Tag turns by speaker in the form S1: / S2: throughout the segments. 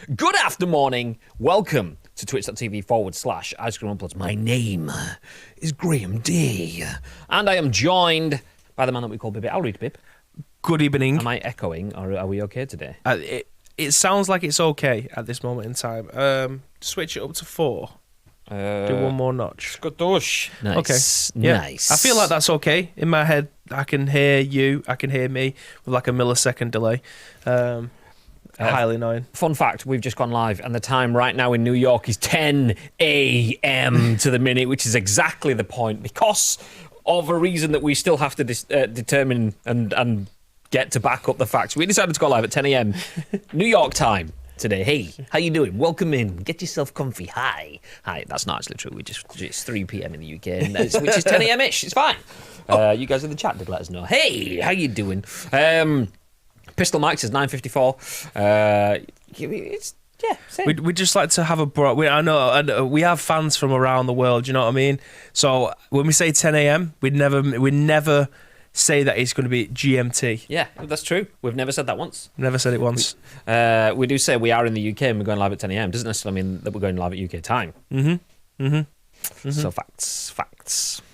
S1: Good after morning. Welcome to twitch.tv/Ice Cream Unplugged. My name is Graham D. And I am joined by the man that we call Bibby. I'll read Bib.
S2: Good evening.
S1: Am I echoing, or are we okay today?
S2: It sounds like it's okay at this moment in time. Switch it up to 4. Do one more notch.
S1: Skadosh. Nice.
S2: Okay. Yeah.
S1: Nice.
S2: I feel like that's okay. In my head, I can hear you. I can hear me with like a millisecond delay. Highly annoying.
S1: Fun fact, we've just gone live, and the time right now in New York is 10 a.m. to the minute, which is exactly the point, because of a reason that we still have to determine and get to back up the facts. We decided to go live at 10 a.m. New York time today. Hey, how you doing? Welcome in. Get yourself comfy. Hi. That's not actually true. It's 3 p.m. in the UK, which is 10 a.m.-ish. It's fine. You guys in the chat did let us know. Hey, how you doing? Pistol Mike says 9:54.
S2: We just like to have a I know, and we have fans from around the world. You know what I mean? So when we say 10 a.m., we never say that it's going to be GMT.
S1: Yeah, that's true. We've never said that once.
S2: Never said it once.
S1: We do say we are in the UK and we're going live at 10 a.m. Doesn't necessarily mean that we're going live at UK time. So facts.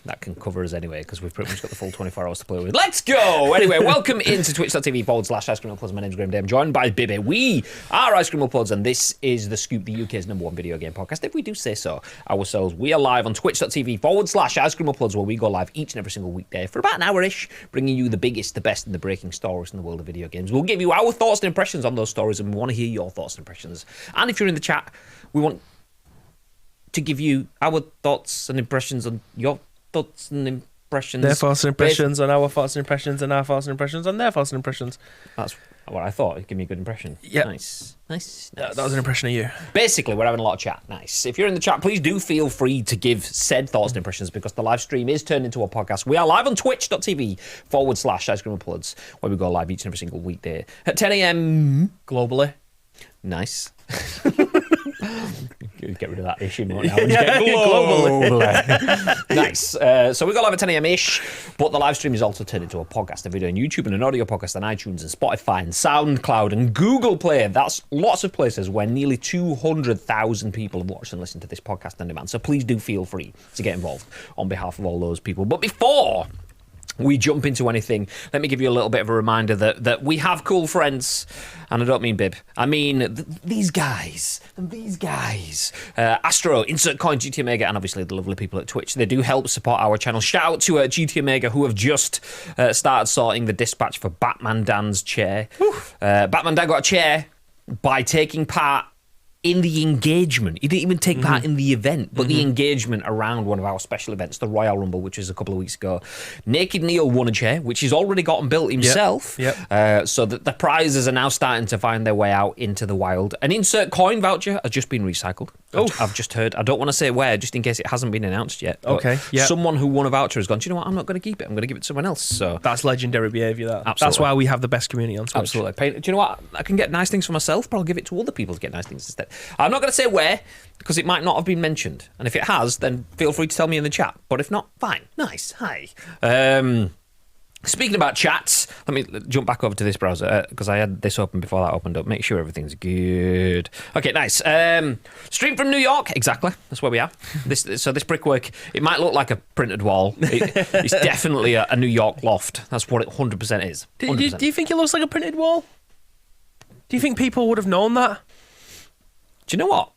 S1: That can cover us anyway, because we've pretty much got the full 24 hours to play with. Let's go! Anyway, welcome into twitch.tv/Ice Cream Unplugged. My name's Graham Day. I'm joined by Bibby. We are Ice Cream Unplugged, and this is The Scoop, the UK's #1 video game podcast, if we do say so ourselves. We are live on twitch.tv/Ice Cream Unplugged, where we go live each and every single weekday for about an hour-ish, bringing you the biggest, the best, and the breaking stories in the world of video games. We'll give you our thoughts and impressions on those stories, and we want to hear your thoughts and impressions. And if you're in the chat, we want to give you our thoughts and impressions on your thoughts and impressions.
S2: Their thoughts and impressions on our thoughts and impressions, and our thoughts and impressions on their thoughts and impressions.
S1: That's what I thought. It'd give me a good impression.
S2: Yeah.
S1: Nice.
S2: That was an impression of you. Basically,
S1: we're having a lot of chat. Nice. If you're in the chat, please do feel free to give said thoughts and impressions, because the live stream is turned into a podcast. We are live on twitch.tv/Ice Cream Unplugged, where we go live each and every single weekday at 10 a.m. globally. Nice. Get rid of that issue now. Globally. Nice. So we got live at 10 a.m.-ish, but the live stream is also turned into a podcast, a video on YouTube, and an audio podcast on iTunes and Spotify and SoundCloud and Google Play. That's lots of places where nearly 200,000 people have watched and listened to this podcast on demand. So please do feel free to get involved on behalf of all those people. But before we jump into anything, let me give you a little bit of a reminder that we have cool friends, and I don't mean Bib. I mean these guys. Astro, Insert Coin, GT Omega, and obviously the lovely people at Twitch. They do help support our channel. Shout out to GT Omega, who have just started sorting the dispatch for Batman Dan's chair. Batman Dan got a chair by taking part in the engagement. He didn't even take part in the event, but the engagement around one of our special events, the Royal Rumble, which was a couple of weeks ago. Naked Neil won a chair, which he's already gotten built himself.
S2: Yep.
S1: So that the prizes are now starting to find their way out into the wild. An Insert Coin voucher has just been recycled. I've just heard. I don't want to say where, just in case it hasn't been announced yet.
S2: Okay. Yeah.
S1: Someone who won a voucher has gone, do you know what? I'm not going to keep it. I'm going to give it to someone else. So
S2: that's legendary behaviour.
S1: Absolutely.
S2: That's why we have the best community on Twitch.
S1: Absolutely. Do you know what? I can get nice things for myself, but I'll give it to other people to get nice things instead. I'm not going to say where, because it might not have been mentioned, and if it has, then feel free to tell me in the chat, but if not, fine. Nice. Hi. Speaking about chats, let me jump back over to this browser, because I had this open before that opened up. Make sure everything's good. Okay, nice. Stream from New York. Exactly. That's where we are. This brickwork, it might look like a printed wall. It's definitely a New York loft. That's what it 100% is. 100%.
S2: Do you think it looks like a printed wall? Do you think people would have known that?
S1: Do you know what?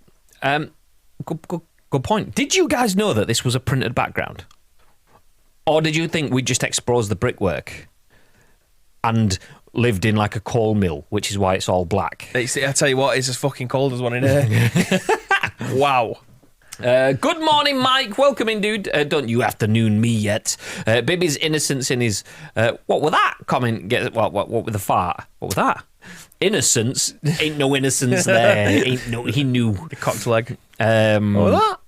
S1: Good point. Did you guys know that this was a printed background? Or did you think we just exposed the brickwork and lived in like a coal mill, which is why it's all black?
S2: I tell you what, it's as fucking cold as one in here. Wow.
S1: Good morning, Mike. Welcome in, dude. Don't you afternoon me yet. Bibby's innocence in his... what with that comment? What with the fart? What was that? Innocence? Ain't no innocence there. He knew.
S2: The cocked leg.
S1: What was that?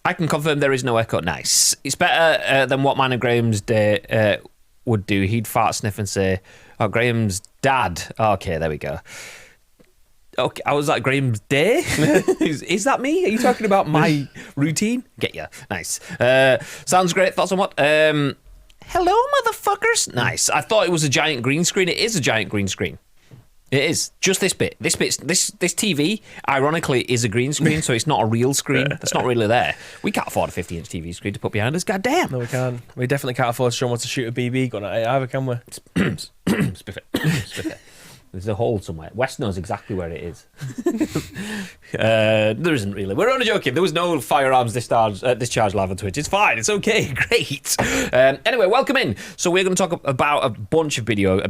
S1: I can confirm there is no echo. Nice. It's better than what mine and Graham's day would do. He'd fart, sniff, and say, "Oh, Graham's dad." Okay, there we go. Okay, I was like, Graham's day? Is that me? Are you talking about my routine? Get ya. Nice. Sounds great. Thoughts on what? Hello, motherfuckers. Nice. I thought it was a giant green screen. It is a giant green screen. It is. Just this bit. This TV, ironically, is a green screen, so it's not a real screen. It's not really there. We can't afford a 50-inch TV screen to put behind us. God damn.
S2: No, we can't. We definitely can't afford someone to shoot a BB gun at it either, can we?
S1: Spiff it. There's a hole somewhere. West knows exactly where it is. There isn't really. We're only joking. There was no firearms discharge live on Twitch. It's fine. It's okay. Great. Anyway, welcome in. So we're going to talk about a bunch of video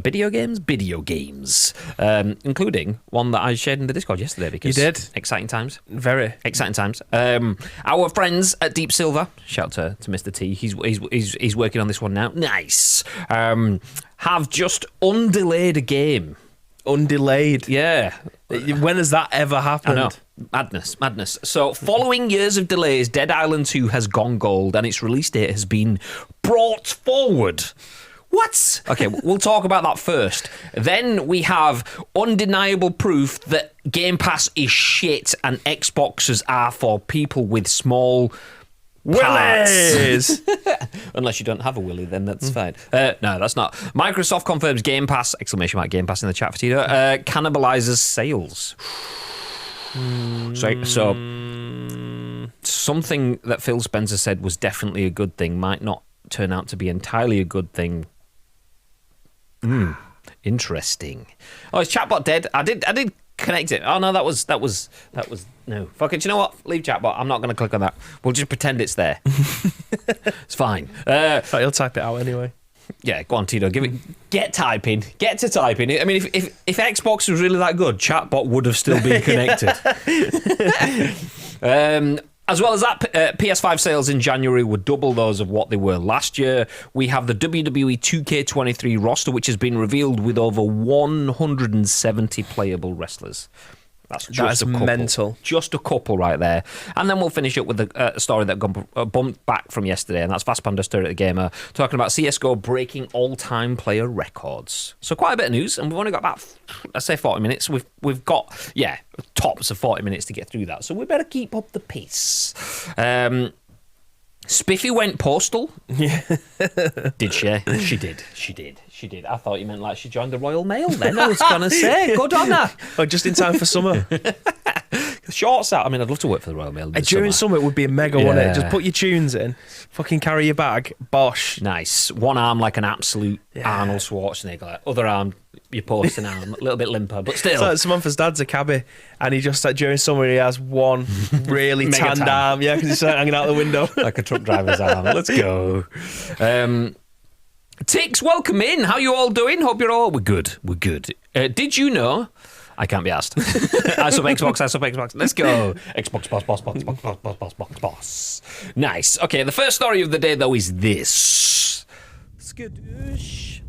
S1: games, including one that I shared in the Discord yesterday. Because
S2: you did.
S1: Exciting times.
S2: Very
S1: exciting times. Our friends at Deep Silver, shout out to Mr. T. He's working on this one now. Nice. Have just undelayed a game.
S2: Undelayed.
S1: Yeah.
S2: When has that ever happened?
S1: I know. Madness. So, following years of delays, Dead Island 2 has gone gold and its release date has been brought forward. What? Okay, we'll talk about that first. Then we have undeniable proof that Game Pass is shit and Xboxes are for people with small
S2: willies.
S1: Unless you don't have a willy, then that's fine. No, that's not. Microsoft confirms Game Pass, ! Game Pass in the chat for Tito, cannibalizes sales. So something that Phil Spencer said was definitely a good thing might not turn out to be entirely a good thing. Interesting. Oh, is chatbot dead? I did connect it. Oh no, that was no. Fuck it. You know what? Leave chatbot. I'm not going to click on that. We'll just pretend it's there. It's fine.
S2: You'll type it out anyway.
S1: Yeah, go on, Tito. Get typing. Get to typing. I mean, if Xbox was really that good, chatbot would have still been connected. As well as that, PS5 sales in January were double those of what they were last year. We have the WWE 2K23 roster, which has been revealed with over 170 playable wrestlers. That's a couple.
S2: Mental.
S1: Just a couple right there. And then we'll finish up with a story that got bumped back from yesterday, and that's VASPAAN, DASTOOR at the Gamer, talking about CSGO breaking all-time player records. So quite a bit of news, and we've only got about, let's say, 40 minutes. We've got, tops of 40 minutes to get through that, so we better keep up the pace. Spiffy went postal.
S2: Yeah.
S1: Did she? She did. I thought you meant like she joined the Royal Mail then. I was going to say, good on her.
S2: Oh, just in time for summer.
S1: Shorts out. I mean, I'd love to work for the Royal Mail.
S2: During summer it would be a mega, wouldn't it? Just put your tunes in, fucking carry your bag, bosh.
S1: Nice. One arm like an absolute Arnold Schwarzenegger. Like, other arm, your posting arm, a little bit limper, but still.
S2: It's like Samantha's dad's a cabbie, and he just, during summer, he has one really tanned arm, because he's hanging out the window.
S1: Like a truck driver's arm. Let's go. Tix, welcome in. How you all doing? Hope you're all... We're good. Did you know... I can't be asked. I sub Xbox. Let's go. Xbox boss. Nice. Okay, the first story of the day, though, is this. Skadoosh.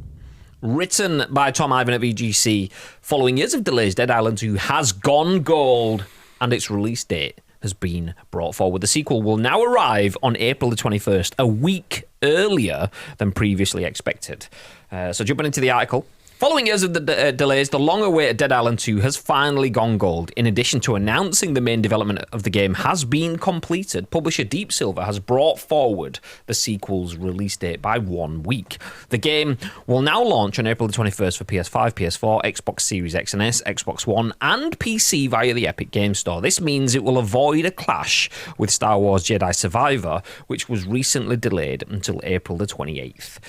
S1: Written by Tom Ivan at VGC. Following years of delays, Dead Island 2 has gone gold, and its release date has been brought forward. The sequel will now arrive on April the 21st, a week earlier than previously expected. So jumping into the article. Following years of the delays, the long-awaited Dead Island 2 has finally gone gold. In addition to announcing the main development of the game has been completed, publisher Deep Silver has brought forward the sequel's release date by 1 week. The game will now launch on April the 21st for PS5, PS4, Xbox Series X and S, Xbox One, and PC via the Epic Games Store. This means it will avoid a clash with Star Wars Jedi Survivor, which was recently delayed until April the 28th.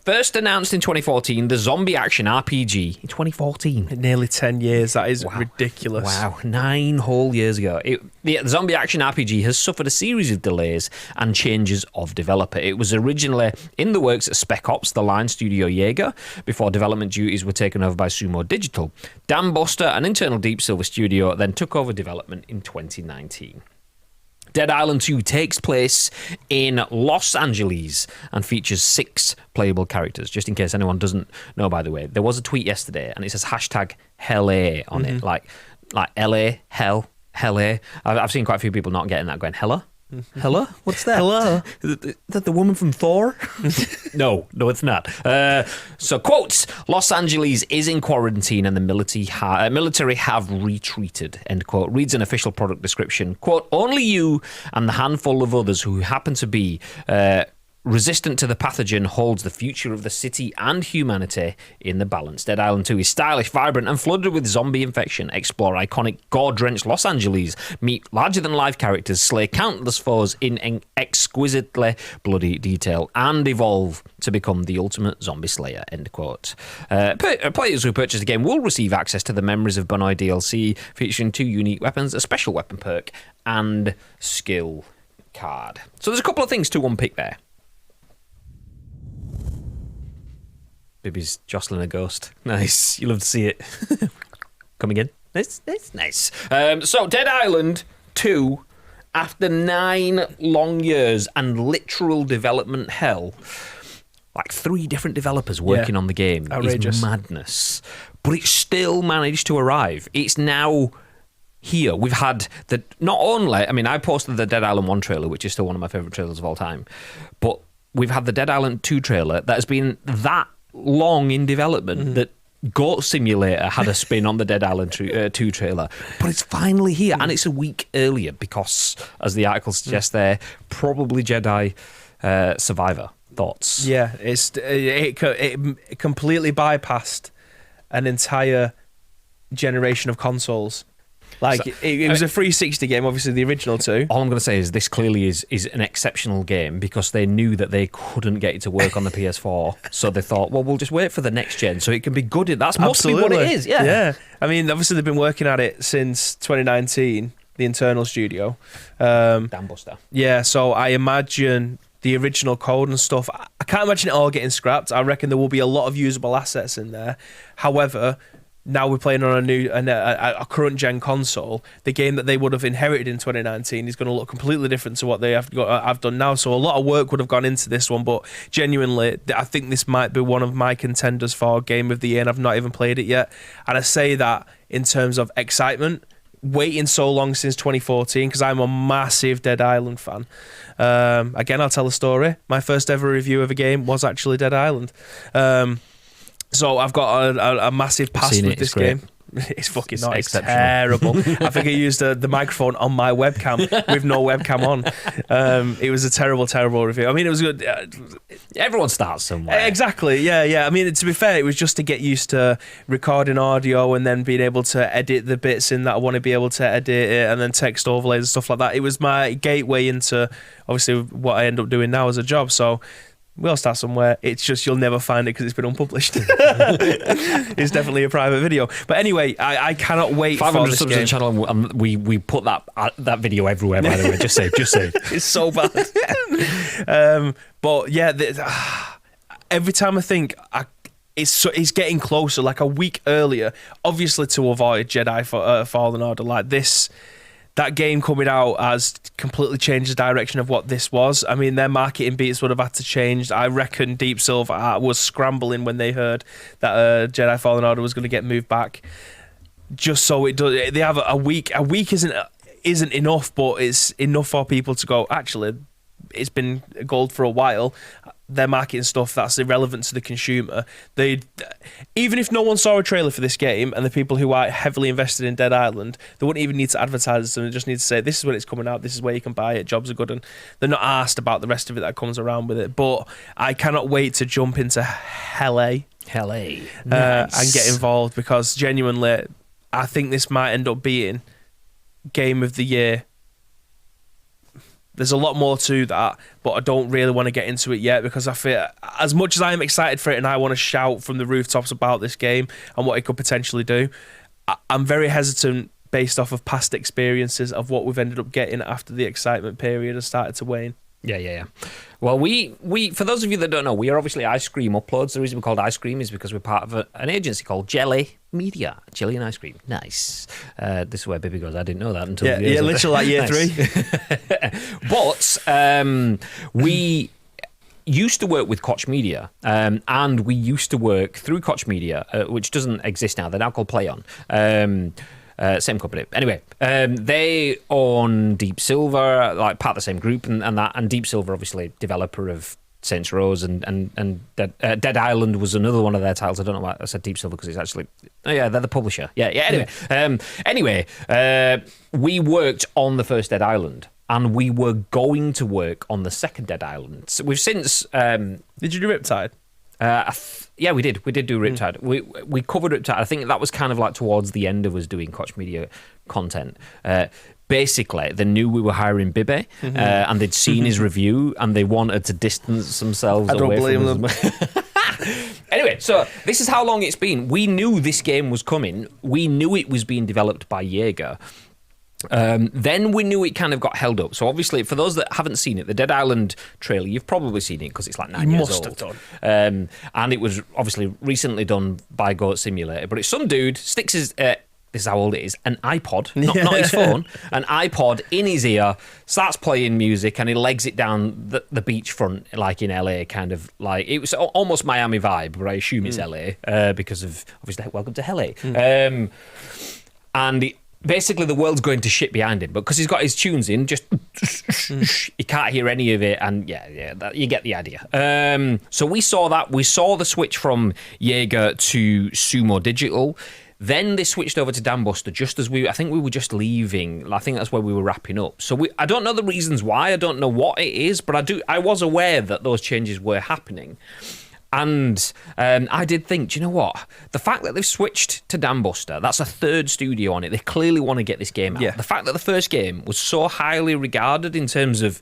S1: First announced in 2014, the zombie action RPG in 2014.
S2: Nearly 10 years. That is ridiculous.
S1: Wow, 9 whole years ago. The zombie action RPG has suffered a series of delays and changes of developer. It was originally in the works at Spec Ops, the line studio Jaeger, before development duties were taken over by Sumo Digital. Dan Buster, an internal Deep Silver studio, then took over development in 2019. Dead Island 2 takes place in Los Angeles and features 6 playable characters. Just in case anyone doesn't know, by the way, there was a tweet yesterday and it says #HellA on it, like LA, hell, HellA. I've seen quite a few people not getting that, going, Hella? Hella? What's that?
S2: Hello?
S1: Is that the woman from Thor? No, it's not. So, quotes, Los Angeles is in quarantine and the military have retreated, end quote. Reads an official product description. Quote, only you and the handful of others who happen to be resistant to the pathogen, holds the future of the city and humanity in the balance. Dead Island 2 is stylish, vibrant, and flooded with zombie infection. Explore iconic, gore-drenched Los Angeles, meet larger-than-life characters, slay countless foes in exquisitely bloody detail, and evolve to become the ultimate zombie slayer, end quote. Players who purchase the game will receive access to the Memories of Bunai DLC, featuring 2 unique weapons, a special weapon perk, and skill card. So there's a couple of things to unpick there. Bibby's jostling a ghost. Nice. You love to see it. Coming in. Nice. So, Dead Island 2, after 9 long years and literal development hell, like 3 different developers working on the game.
S2: Outrageous.
S1: Is madness. But it still managed to arrive. It's now here. We've had not only, I mean, I posted the Dead Island 1 trailer, which is still one of my favourite trailers of all time, but we've had the Dead Island 2 trailer that has been that long in development that Goat Simulator had a spin on the Dead Island 2 trailer, but it's finally here, and it's a week earlier because, as the article suggests there, probably Jedi Survivor. Thoughts?
S2: Yeah, it completely bypassed an entire generation of consoles. Like, so, it was a 360 game, obviously the original 2.
S1: All I'm going to say is this clearly is an exceptional game because they knew that they couldn't get it to work on the PS4, so they thought, well, we'll just wait for the next gen so it can be good. That's mostly what it is,
S2: yeah. I mean, obviously they've been working at it since 2019, the internal studio.
S1: Dan Buster.
S2: Yeah, so I imagine the original code and stuff, I can't imagine it all getting scrapped. I reckon there will be a lot of usable assets in there. However, now we're playing on a current gen console. The game that they would have inherited in 2019 is going to look completely different to what they have done now. So a lot of work would have gone into this one, but genuinely, I think this might be one of my contenders for Game of the Year, and I've not even played it yet. And I say that in terms of excitement, waiting so long since 2014, because I'm a massive Dead Island fan. Again, I'll tell a story. My first ever review of a game was actually Dead Island. So I've got a massive past with this game. It's fucking not. It's terrible. I think I used the microphone on my webcam with no webcam on. It was a terrible, terrible review. I mean, it was good.
S1: Everyone starts somewhere.
S2: Exactly. Yeah. I mean, to be fair, it was just to get used to recording audio and then being able to edit the bits in that I want to be able to edit it, and then text overlays and stuff like that. It was my gateway into obviously what I end up doing now as a job. So we'll start somewhere. It's just you'll never find it because it's been unpublished. It's definitely a private video. But anyway, I cannot wait for this
S1: subs
S2: game.
S1: On the channel, and we put that video everywhere. By the way, just say.
S2: It's so bad. But yeah, every time I think it's getting closer, like a week earlier. Obviously, to avoid Jedi Fallen Order like this. That game coming out has completely changed the direction of what this was. I mean, their marketing beats would have had to change. I reckon Deep Silver was scrambling when they heard that Jedi Fallen Order was going to get moved back. Just so it does. They have a week. A week isn't enough, but it's enough for people to go, actually, it's been gold for a while. They're marketing stuff that's irrelevant to the consumer. Even if no one saw a trailer for this game, and the people who are heavily invested in Dead Island, they wouldn't even need to advertise them. They just need to say, this is when it's coming out, this is where you can buy it, jobs are good, and they're not asked about the rest of it that comes around with it. But I cannot wait to jump into Nice. And get involved, because genuinely, I think this might end up being Game of the Year. There's a lot more to that, but I don't really want to get into it yet, because I feel, as much as I am excited for it and I want to shout from the rooftops about this game and what it could potentially do, I'm very hesitant based off of past experiences of what we've ended up getting after the excitement period has started to wane.
S1: Yeah. Well, we for those of you that don't know, we are obviously Ice Cream Uploads. The reason we're called Ice Cream is because we're part of an agency called Jelly Media. Jelly and Ice Cream. Nice. This is where Bibi goes, I didn't know that until...
S2: Yeah, literally like year 3.
S1: But we used to work with Koch Media, and we used to work through Koch Media, which doesn't exist now. They're now called Play On. Same company. Anyway, they own Deep Silver, like part of the same group, and Deep Silver, obviously, developer of Saints Row and Dead Island was another one of their titles. I don't know why I said Deep Silver, because it's actually... Oh, yeah, they're the publisher. Yeah, anyway. We worked on the first Dead Island. and we were going to work on the second Dead Island. So we've since...
S2: Did you do Riptide?
S1: Yeah, we did. We did do Riptide. We covered Riptide. I think that was kind of like towards the end of us doing Koch Media content. Basically, they knew we were hiring Bibe, and they'd seen his review, and they wanted to distance themselves away from us. Anyway, so this is how long it's been. We knew this game was coming. We knew it was being developed by Jaeger. Then we knew it kind of got held up. So obviously, for those that haven't seen it, the Dead Island trailer, you've probably seen it because it's like 9 years old.
S2: You must have done.
S1: And it was obviously recently done by Goat Simulator. But it's some dude sticks his... this is how old it is, an iPod, not his phone, an iPod in his ear, starts playing music, and he legs it down the beachfront, like in LA, kind of like, it was almost Miami vibe, but I assume it's LA, because of, obviously, welcome to LA. And basically the world's going to shit behind him, but because he's got his tunes in, just you can't hear any of it, and you get the idea. So we saw that. We saw the switch from Jaeger to Sumo Digital. Then they switched over to Dambuster just as I think we were just leaving. I think that's where we were wrapping up. So I don't know the reasons why. I don't know what it is, but I was aware that those changes were happening. And I did think, do you know what? The fact that they've switched to Dambuster, that's a third studio on it. They clearly want to get this game out.
S2: Yeah.
S1: The fact that the first game was so highly regarded in terms of...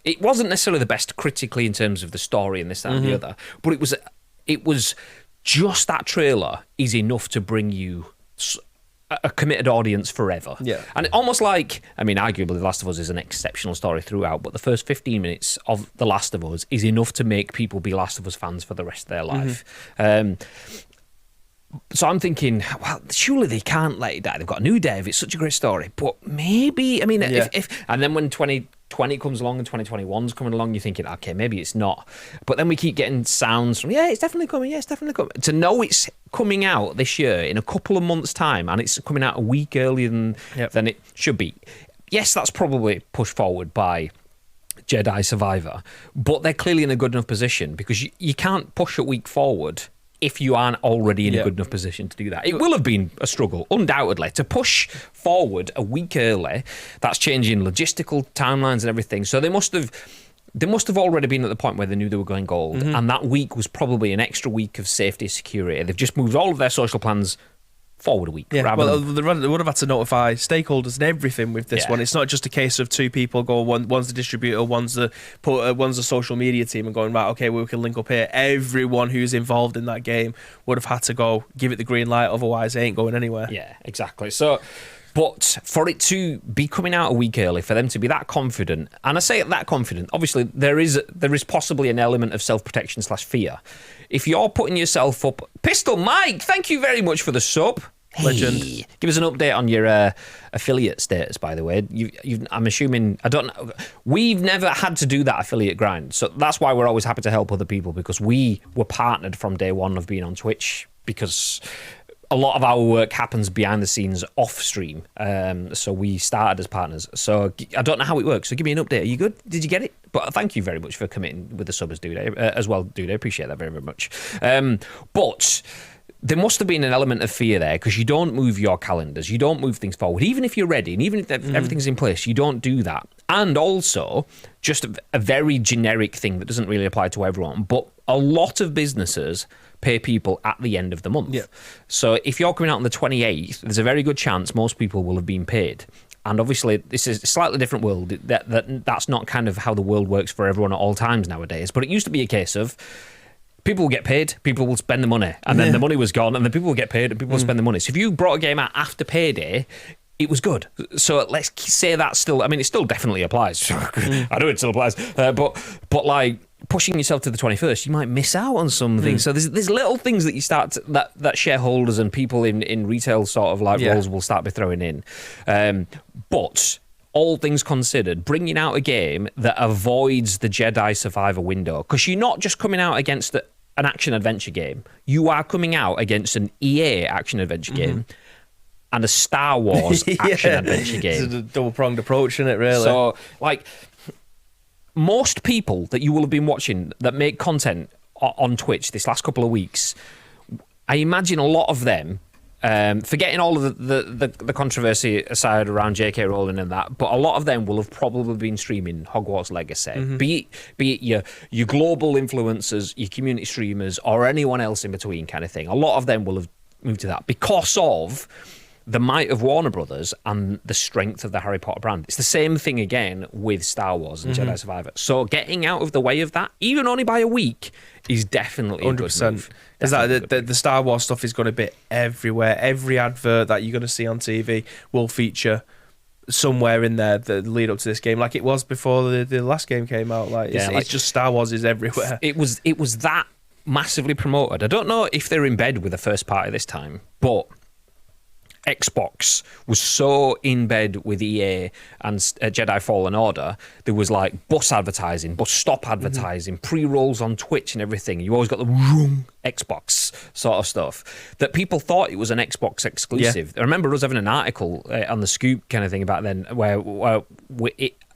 S1: It wasn't necessarily the best critically in terms of the story and this, that, and the other, but it was just that trailer is enough to bring you a committed audience forever.
S2: Yeah.
S1: And almost like, I mean, arguably The Last of Us is an exceptional story throughout, but the first 15 minutes of The Last of Us is enough to make people be Last of Us fans for the rest of their life. So I'm thinking, well, surely they can't let it die. They've got a new dev. It's such a great story. But maybe, I mean, if and then when 2020 comes along and 2021's coming along, you're thinking, okay, maybe it's not. But then we keep getting sounds from, it's definitely coming. Yeah, it's definitely coming. To know it's coming out this year in a couple of months' time, and it's coming out a week earlier than it should be. Yes, that's probably pushed forward by Jedi Survivor, but they're clearly in a good enough position because you can't push a week forward if you aren't already in a good enough position to do that. It will have been a struggle, undoubtedly. To push forward a week early, that's changing logistical timelines and everything. So they must have already been at the point where they knew they were going gold, and that week was probably an extra week of safety and security. They've just moved all of their social plans forward a week.
S2: Yeah, well, they would have had to notify stakeholders and everything with this one. It's not just a case of two people go, one's the distributor, one's the social media team, and going, right, okay, we can link up here. Everyone who's involved in that game would have had to go give it the green light, otherwise it ain't going anywhere.
S1: Yeah, exactly. So, but for it to be coming out a week early, for them to be that confident, and I say that confident, obviously there is possibly an element of self-protection / fear. If you're putting yourself up... Pistol Mike, thank you very much for the sub.
S2: Legend.
S1: Hey, give us an update on your affiliate status, by the way. I'm assuming... I don't know. We've never had to do that affiliate grind, so that's why we're always happy to help other people, because we were partnered from day one of being on Twitch, because a lot of our work happens behind the scenes off stream. So we started as partners. So I don't know how it works. So give me an update. Are you good? Did you get it? But thank you very much for committing with the sub as well, dude. I appreciate that very, very much. But there must have been an element of fear there, because you don't move your calendars. You don't move things forward. Even if you're ready and even if everything's in place, you don't do that. And also, just a very generic thing that doesn't really apply to everyone, but a lot of businesses pay people at the end of the month.
S2: Yeah.
S1: So if you're coming out on the 28th, there's a very good chance most people will have been paid. And obviously, this is a slightly different world. That's not kind of how the world works for everyone at all times nowadays. But it used to be a case of people will get paid, people will spend the money, and then the money was gone, and then people will get paid, and people will spend the money. So if you brought a game out after payday, it was good. So let's say that still... I mean, it still definitely applies. I know it still applies. But like, pushing yourself to the 21st, you might miss out on something. So there's little things that you start to, that shareholders and people in retail sort of like roles will start by throwing in. But all things considered, bringing out a game that avoids the Jedi Survivor window, because you're not just coming out against an action-adventure game. You are coming out against an EA action-adventure game and a Star Wars action-adventure game.
S2: It's a double-pronged approach, isn't it, really?
S1: So, like, most people that you will have been watching that make content on Twitch this last couple of weeks, I imagine a lot of them forgetting all of the controversy aside around J.K. Rowling and that, but a lot of them will have probably been streaming Hogwarts Legacy. Be it your global influencers, your community streamers, or anyone else in between kind of thing. A lot of them will have moved to that because of the might of Warner Brothers and the strength of the Harry Potter brand. It's the same thing again with Star Wars and Jedi Survivor. So getting out of the way of that, even only by a week, is definitely 100%. A good move.
S2: Is that the Star Wars stuff is going to be everywhere. Every advert that you're going to see on TV will feature somewhere in there the lead up to this game, like it was before the last game came out. It's just Star Wars is everywhere.
S1: It was that massively promoted. I don't know if they're in bed with the first party this time, but Xbox was so in bed with EA and Jedi Fallen Order, there was like bus advertising, bus stop advertising, pre-rolls on Twitch and everything. You always got the wrong Xbox sort of stuff that people thought it was an Xbox exclusive. I remember us having an article on the Scoop kind of thing about then where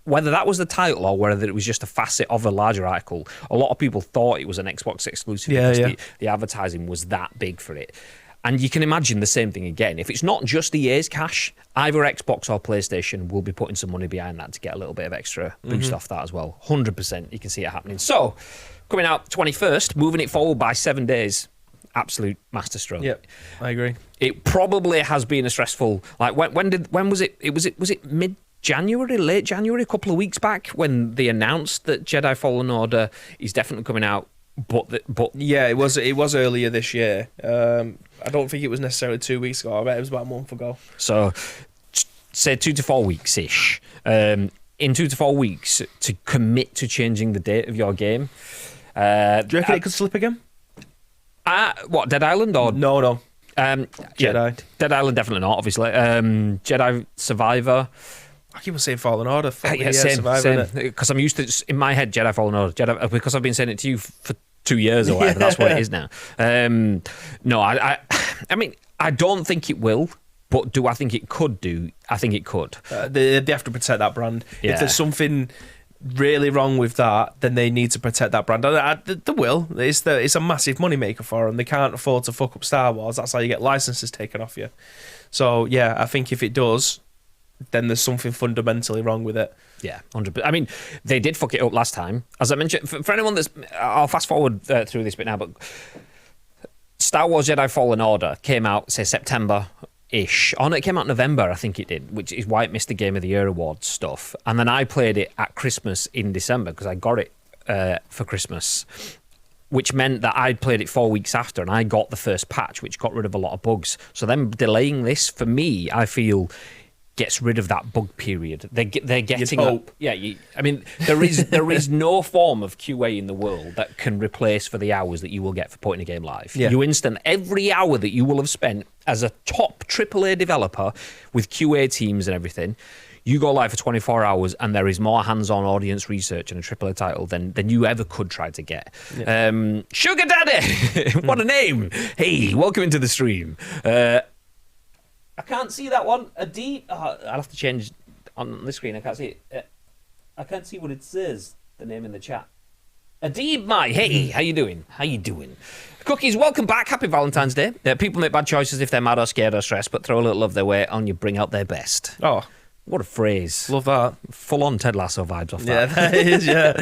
S1: whether that was the title or whether it was just a facet of a larger article, a lot of people thought it was an Xbox exclusive because the advertising was that big for it. And you can imagine the same thing again. If it's not just EA's cash, either Xbox or PlayStation will be putting some money behind that to get a little bit of extra boost off that as well. 100%, you can see it happening. So, coming out 21st, moving it forward by 7 days. Absolute masterstroke.
S2: Yep, I agree.
S1: It probably has been a stressful. Like when was it? Was it mid-January, late January, a couple of weeks back when they announced that Jedi Fallen Order is definitely coming out. But
S2: yeah, it was earlier this year. I don't think it was necessarily 2 weeks ago. I bet it was about a month ago.
S1: So, say 2 to 4 weeks ish. In 2 to 4 weeks, to commit to changing the date of your game.
S2: Do you reckon it could slip again?
S1: What, Dead Island or
S2: no?
S1: Jedi.
S2: Yeah,
S1: Dead Island definitely not. Obviously, Jedi Survivor.
S2: I keep on saying Fallen Order.
S1: Same. Because I'm used to in my head Jedi Fallen Order. Because I've been saying it to you for 2 years or whatever. That's what it is now. No, I mean, I don't think it will. But do I think it could do? I think it could.
S2: They have to protect that brand.
S1: Yeah.
S2: If there's something really wrong with that, then they need to protect that brand. They will. It's a massive moneymaker for them. They can't afford to fuck up Star Wars. That's how you get licenses taken off you. So, yeah, I think if it does, then there's something fundamentally wrong with it.
S1: Yeah, 100%. I mean, they did fuck it up last time. As I mentioned, for anyone that's... I'll fast forward through this bit now, but Star Wars Jedi Fallen Order came out, say, September-ish. Oh, no, it came out November, I think it did, which is why it missed the Game of the Year awards stuff. And then I played it at Christmas in December, because I got it for Christmas, which meant that I'd played it 4 weeks after, and I got the first patch, which got rid of a lot of bugs. So them delaying this, for me, I feel... gets rid of that bug period. They're getting
S2: hope.
S1: I mean, there is no form of QA in the world that can replace for the hours that you will get for putting a game live.
S2: Yeah.
S1: Every hour that you will have spent as a top AAA developer with QA teams and everything, you go live for 24 hours and there is more hands-on audience research in a AAA title than you ever could try to get. Yeah. Sugar Daddy! What a name! Hey, welcome into the stream. I can't see that one. I'll have to change on the screen. I can't see it. I can't see what it says, the name in the chat. Adib, hey, how you doing? Cookies, welcome back. Happy Valentine's Day. People make bad choices if they're mad or scared or stressed, but throw a little love their way and you bring out their best.
S2: Oh.
S1: What a phrase.
S2: Love that.
S1: Full-on Ted Lasso vibes off that.
S2: Yeah, that is, yeah.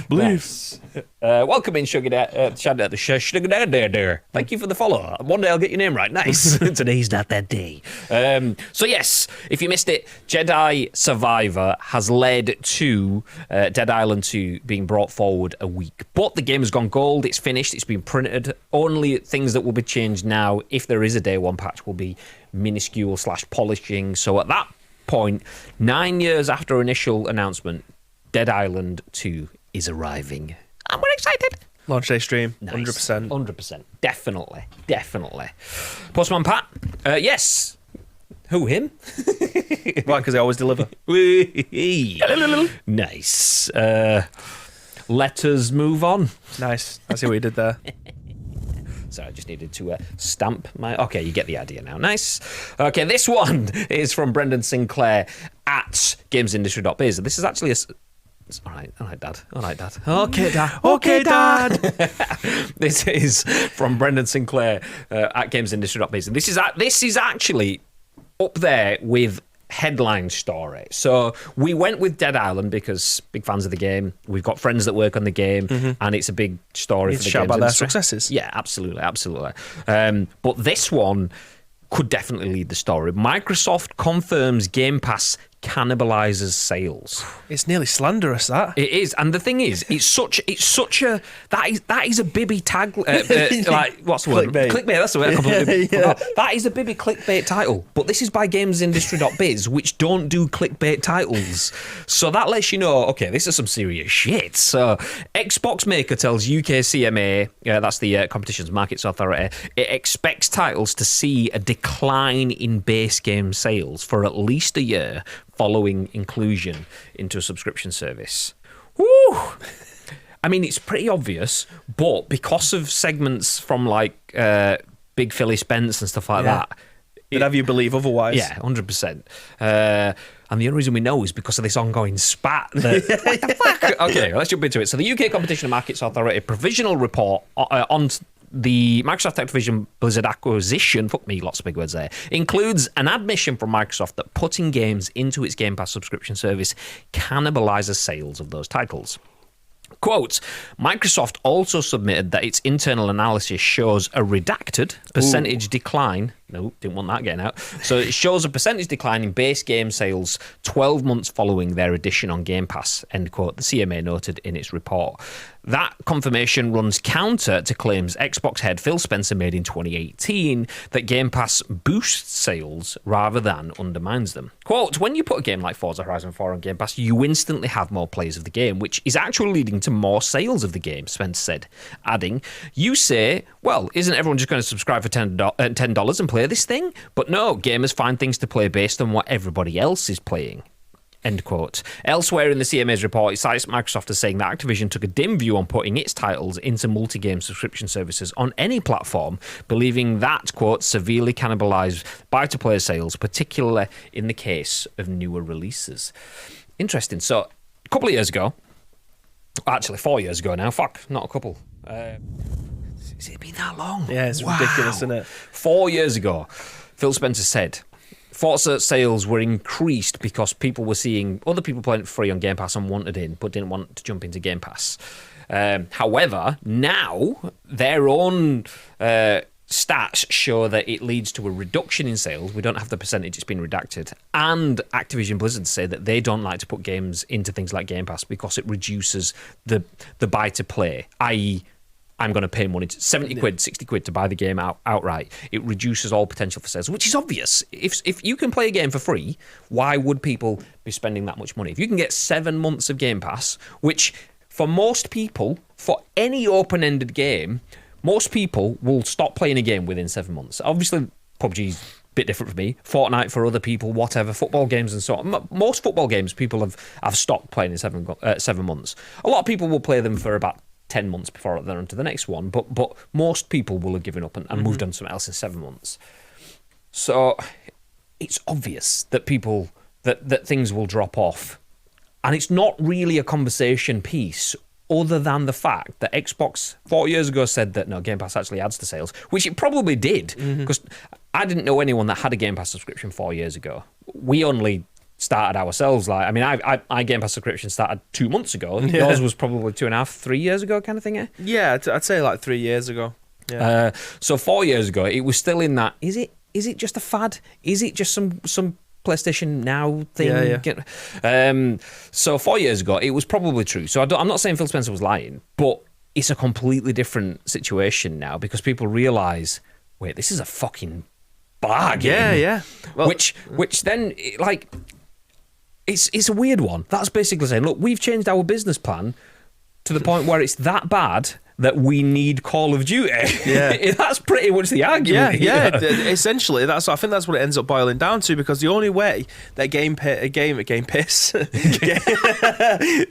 S2: Beliefs.
S1: Welcome in, Sugar Dad. Thank you for the follow. One day I'll get your name right. Nice. Today's not that day. So yes, if you missed it, Jedi Survivor has led to Dead Island 2 being brought forward a week. But the game has gone gold. It's finished. It's been printed. Only things that will be changed now, if there is a day one patch, will be minuscule / polishing. So at that point, 9 years after initial announcement, Dead Island 2 is arriving. I'm very excited.
S2: Launch day stream,
S1: nice.
S2: 100%.
S1: 100%. Definitely. Postman Pat, yes. Who, him?
S2: Why, because I always deliver.
S1: Nice. Let us move on.
S2: Nice. I see what you did there.
S1: So I just needed to stamp my... Okay, you get the idea now. Nice. Okay, this one is from Brendan Sinclair at gamesindustry.biz. This is actually All right, Dad. Okay, Dad. Okay, Dad. This is from Brendan Sinclair at gamesindustry.biz. And this is actually up there with headline story. So we went with Dead Island because big fans of the game. We've got friends that work on the game, and it's a big story for the game.
S2: About their successes.
S1: Yeah, absolutely. But this one could definitely lead the story. Microsoft confirms Game Pass cannibalizes sales.
S2: It's nearly slanderous, that.
S1: It is, and the thing is, it's such a that is a bibby tag. Like, what's the word?
S2: Clickbait.
S1: That's the word. I completely forgot. That is a bibby clickbait title, but this is by gamesindustry.biz, which don't do clickbait titles. So that lets you know, okay, this is some serious shit. So Xbox Maker tells UK CMA, that's the Competitions Markets Authority, it expects titles to see a decline in base game sales for at least a year following inclusion into a subscription service. Woo! I mean, it's pretty obvious, but because of segments from like Big Philly Spence and stuff like that,
S2: it'd have you believe otherwise.
S1: Yeah, 100%. And the only reason we know is because of this ongoing spat. What the fuck? Okay, let's jump into it. So the UK Competition and Markets Authority provisional report on the Microsoft Activision Blizzard acquisition, fuck me, lots of big words there, includes an admission from Microsoft that putting games into its Game Pass subscription service cannibalizes sales of those titles. Quote, Microsoft also submitted that its internal analysis shows a redacted percentage decline. No, didn't want that getting out. So it shows a percentage decline in base game sales 12 months following their addition on Game Pass, end quote, the CMA noted in its report. That confirmation runs counter to claims Xbox head Phil Spencer made in 2018 that Game Pass boosts sales rather than undermines them. Quote, when you put a game like Forza Horizon 4 on Game Pass, you instantly have more players of the game, which is actually leading to more sales of the game, Spencer said, adding, you say, well, isn't everyone just going to subscribe for $10 and play this thing? But no, gamers find things to play based on what everybody else is playing. End quote. Elsewhere in the CMA's report, it cites Microsoft as saying that Activision took a dim view on putting its titles into multi-game subscription services on any platform, believing that, quote, severely cannibalised buy-to-player sales, particularly in the case of newer releases. Interesting. So, a couple of years ago, actually 4 years ago now, not a couple. Has it been that long?
S2: Yeah, it's ridiculous, isn't it?
S1: 4 years ago, Phil Spencer said Forza sales were increased because people were seeing other people playing it free on Game Pass and wanted in, but didn't want to jump into Game Pass. However, now their own stats show that it leads to a reduction in sales. We don't have the percentage, it's been redacted. And Activision Blizzard say that they don't like to put games into things like Game Pass because it reduces the buy to play, i.e., I'm going to pay money, 70 quid, 60 quid to buy the game outright. It reduces all potential for sales, which is obvious. If you can play a game for free, why would people be spending that much money? If you can get 7 months of Game Pass, which for most people, for any open-ended game, most people will stop playing a game within 7 months. Obviously, PUBG's a bit different for me. Fortnite for other people, whatever, football games and so on. Most football games, people have stopped playing in 7 months. A lot of people will play them for about 10 months before they're on to the next one, but most people will have given up and moved on to something else in 7 months. So it's obvious that people that things will drop off, and it's not really a conversation piece other than the fact that Xbox 4 years ago said that no, Game Pass actually adds to sales, which it probably did, because I didn't know anyone that had a Game Pass subscription 4 years ago. We only started ourselves. Like, I mean, I Game Pass subscription started 2 months ago.
S2: Yeah.
S1: Yours was probably 2.5, 3 years ago, kind of thing. Eh?
S2: Yeah, I'd say like 3 years ago. Yeah.
S1: So 4 years ago, it was still in that. Is it just a fad? Is it just some PlayStation Now thing?
S2: Yeah.
S1: So 4 years ago, it was probably true. So I'm not saying Phil Spencer was lying, but it's a completely different situation now because people realise, wait, this is a fucking bargain.
S2: Yeah. Well,
S1: which then like. It's a weird one. That's basically saying, look, we've changed our business plan to the point where it's that bad that we need Call of Duty.
S2: Yeah.
S1: That's pretty much the argument.
S2: Yeah. Essentially, I think that's what it ends up boiling down to, because the only way that Game Piss, the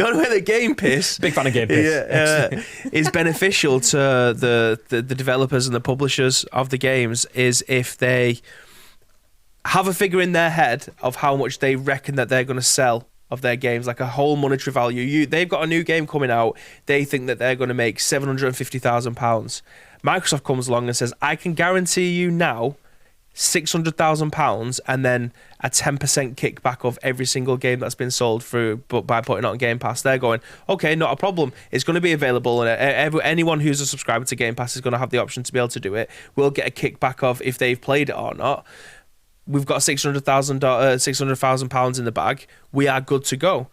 S2: only way that Game Piss,
S1: big fan of Game Piss,
S2: is beneficial to the developers and the publishers of the games is if they have a figure in their head of how much they reckon that they're going to sell of their games, like a whole monetary value. They've got a new game coming out. They think that they're going to make £750,000. Microsoft comes along and says, I can guarantee you now £600,000 and then a 10% kickback of every single game that's been sold through, but by putting it on Game Pass. They're going, okay, not a problem. It's going to be available, and anyone who's a subscriber to Game Pass is going to have the option to be able to do it. We'll get a kickback of if they've played it or not. We've got £600,000 in the bag. We are good to go.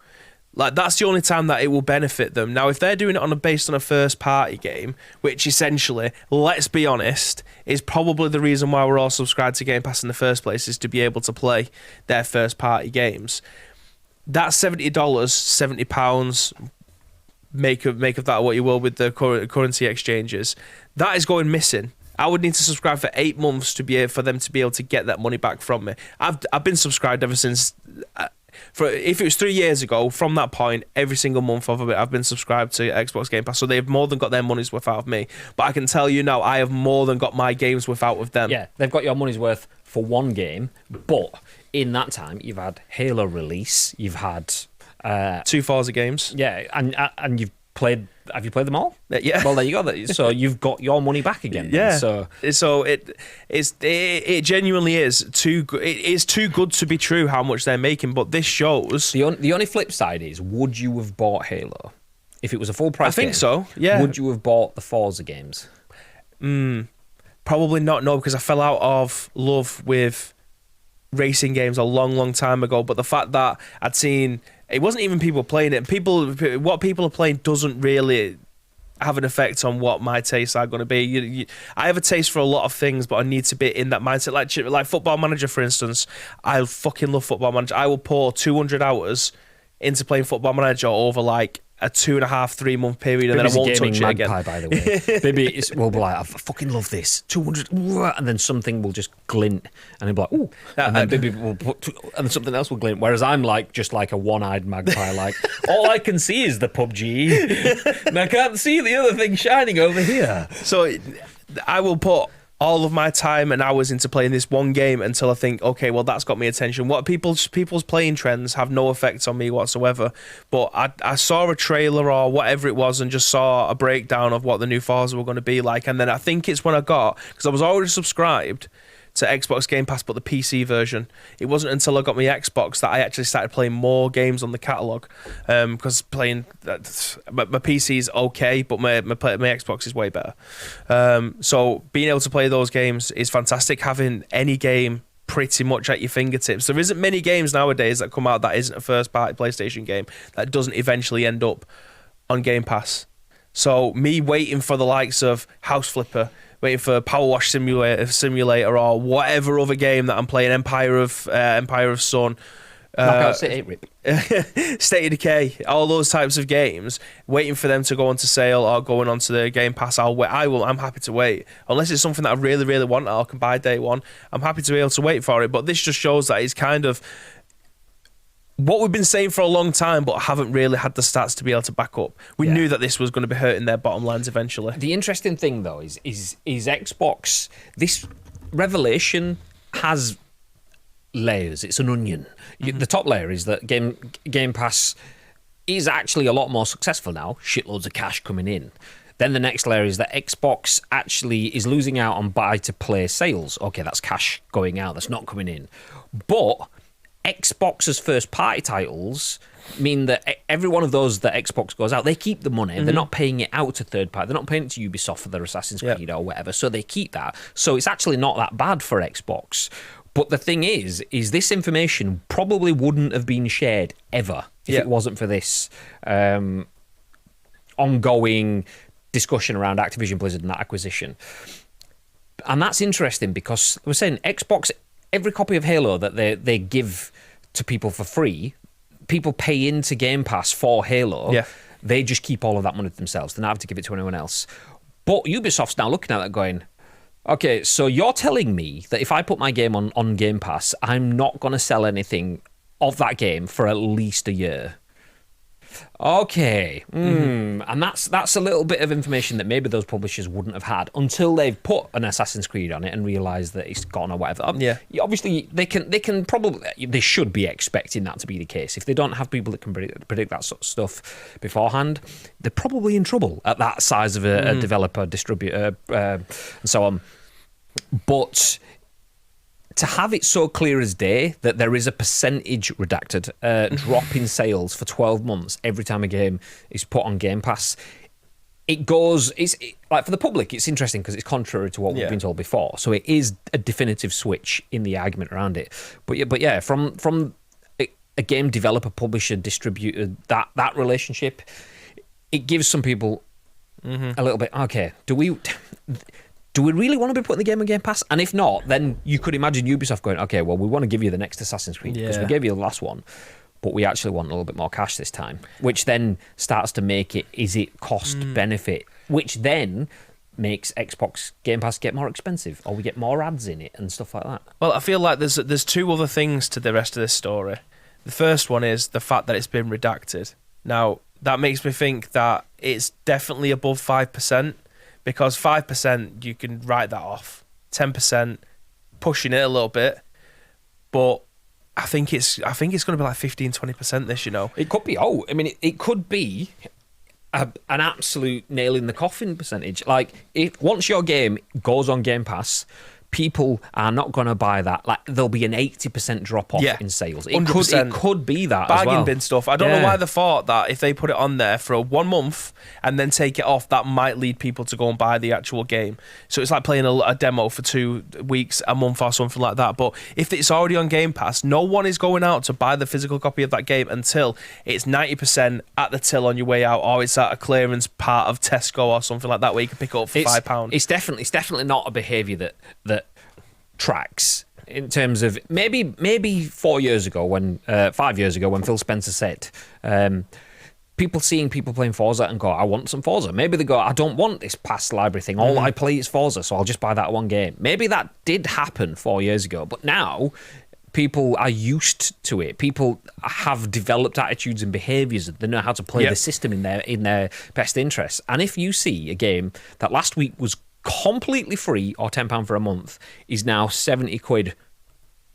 S2: Like, that's the only time that it will benefit them. Now, if they're doing it based on a first-party game, which essentially, let's be honest, is probably the reason why we're all subscribed to Game Pass in the first place, is to be able to play their first-party games. That's $70, £70. Make of that what you will with the currency exchanges. That is going missing. I would need to subscribe for 8 months for them to be able to get that money back from me. I've been subscribed ever since. If it was 3 years ago, from that point, every single month I've been subscribed to Xbox Game Pass, so they've more than got their money's worth out of me. But I can tell you now, I have more than got my game's worth out of them.
S1: Yeah, they've got your money's worth for one game, but in that time, you've had Halo release, you've had
S2: 2 Forza games.
S1: Yeah, and you've played. Have you played them all?
S2: Yeah.
S1: Well, there you go. So you've got your money back again.
S2: Yeah.
S1: So
S2: it genuinely is too good. It is too good to be true how much they're making. But this shows
S1: the only flip side is: would you have bought Halo if it was a full price?
S2: I think so. Yeah.
S1: Would you have bought the Forza games?
S2: Probably not. No, because I fell out of love with racing games a long time ago. But the fact that I'd seen. It wasn't even people playing it. What people are playing doesn't really have an effect on what my tastes are going to be. I have a taste for a lot of things, but I need to be in that mindset. Like Football Manager, for instance. I fucking love Football Manager. I will pour 200 hours into playing Football Manager over like a 2.5-3 month period, and then I won't touch it again.
S1: By the way, maybe we'll be like, I fucking love this 200, and then something will just glint, and he'll be like, ooh, and then maybe we'll and something else will glint. Whereas I'm like just like a one-eyed magpie, like all I can see is the PUBG, and I can't see the other thing shining over here.
S2: So I will put all of my time and hours into playing this one game until I think, okay, well, that's got me attention. What people's playing trends have no effect on me whatsoever. But I saw a trailer or whatever it was and just saw a breakdown of what the new Forza were going to be like. And then I think it's when because I was already subscribed to Xbox Game Pass, but the PC version. It wasn't until I got my Xbox that I actually started playing more games on the catalogue. Because playing my PC is okay, but my Xbox is way better. So being able to play those games is fantastic. Having any game pretty much at your fingertips. There isn't many games nowadays that come out that isn't a first-party PlayStation game that doesn't eventually end up on Game Pass. So me waiting for the likes of House Flipper, waiting for Power Wash Simulator or whatever other game that I'm playing, Empire of Sun,
S1: Knockout City, rip.
S2: State of Decay, all those types of games, waiting for them to go onto sale or going onto the Game Pass. I'm happy to wait. Unless it's something that I really, really want, I can buy day one. I'm happy to be able to wait for it. But this just shows that it's kind of what we've been saying for a long time, but haven't really had the stats to be able to back up. We knew that this was going to be hurting their bottom lines eventually.
S1: The interesting thing, though, is Xbox. This revelation has layers. It's an onion. The top layer is that Game Pass is actually a lot more successful now. Shitloads of cash coming in. Then the next layer is that Xbox actually is losing out on buy-to-play sales. Okay, that's cash going out. That's not coming in. But Xbox's first-party titles mean that every one of those that Xbox goes out, they keep the money. They're not paying it out to third party. They're not paying it to Ubisoft for their Assassin's Creed or whatever. So they keep that. So it's actually not that bad for Xbox. But the thing is this information probably wouldn't have been shared ever if it wasn't for this ongoing discussion around Activision Blizzard and that acquisition. And that's interesting because we're saying Xbox, every copy of Halo that they give to people for free, people pay into Game Pass for Halo. Yeah. They just keep all of that money to themselves. They don't have to give it to anyone else. But Ubisoft's now looking at that going, okay, so you're telling me that if I put my game on Game Pass, I'm not going to sell anything of that game for at least a year. Okay, and that's a little bit of information that maybe those publishers wouldn't have had until they've put an Assassin's Creed on it and realised that it's gone or whatever. Obviously, they should be expecting that to be the case. If they don't have people that can predict that sort of stuff beforehand, they're probably in trouble at that size of a developer, distributor, and so on. But to have it so clear as day that there is a percentage redacted drop in sales for 12 months every time a game is put on Game Pass, like for the public, it's interesting because it's contrary to what we've been told before. So it is a definitive switch in the argument around it. But yeah, from a game developer, publisher, distributor, that relationship, it gives some people a little bit, okay, do we really want to be putting the game on Game Pass? And if not, then you could imagine Ubisoft going, okay, well, we want to give you the next Assassin's Creed because we gave you the last one, but we actually want a little bit more cash this time, which then starts to make it, is it cost benefit, which then makes Xbox Game Pass get more expensive, or we get more ads in it and stuff like that.
S2: Well, I feel like there's two other things to the rest of this story. The first one is the fact that it's been redacted. Now, that makes me think that it's definitely above 5%. Because 5%, you can write that off. 10%, pushing it a little bit, but I think it's going to be like 15-20% this.
S1: It could be. It could be an absolute nail in the coffin percentage. Like, if once your game goes on Game Pass, people are not going to buy that. Like, there'll be an 80% drop off in sales. It could be that
S2: bargain
S1: as well.
S2: Bin stuff. I don't know why they thought that if they put it on there for 1 month and then take it off, that might lead people to go and buy the actual game. So it's like playing a demo for 2 weeks, a month or something like that. But if it's already on Game Pass, no one is going out to buy the physical copy of that game until it's 90% at the till on your way out, or it's at a clearance part of Tesco or something like that where you can pick it up for £5.
S1: It's definitely not a behaviour that tracks in terms of maybe 4 years ago when 5 years ago when Phil Spencer said people seeing people playing Forza and go, I want some Forza. Maybe they go, I don't want this past library thing. All I play is Forza, so I'll just buy that one game. Maybe that did happen 4 years ago, but now people are used to it. People have developed attitudes and behaviours. They know how to play the system in their best interests. And if you see a game that last week was completely free or £10 for a month is now 70 quid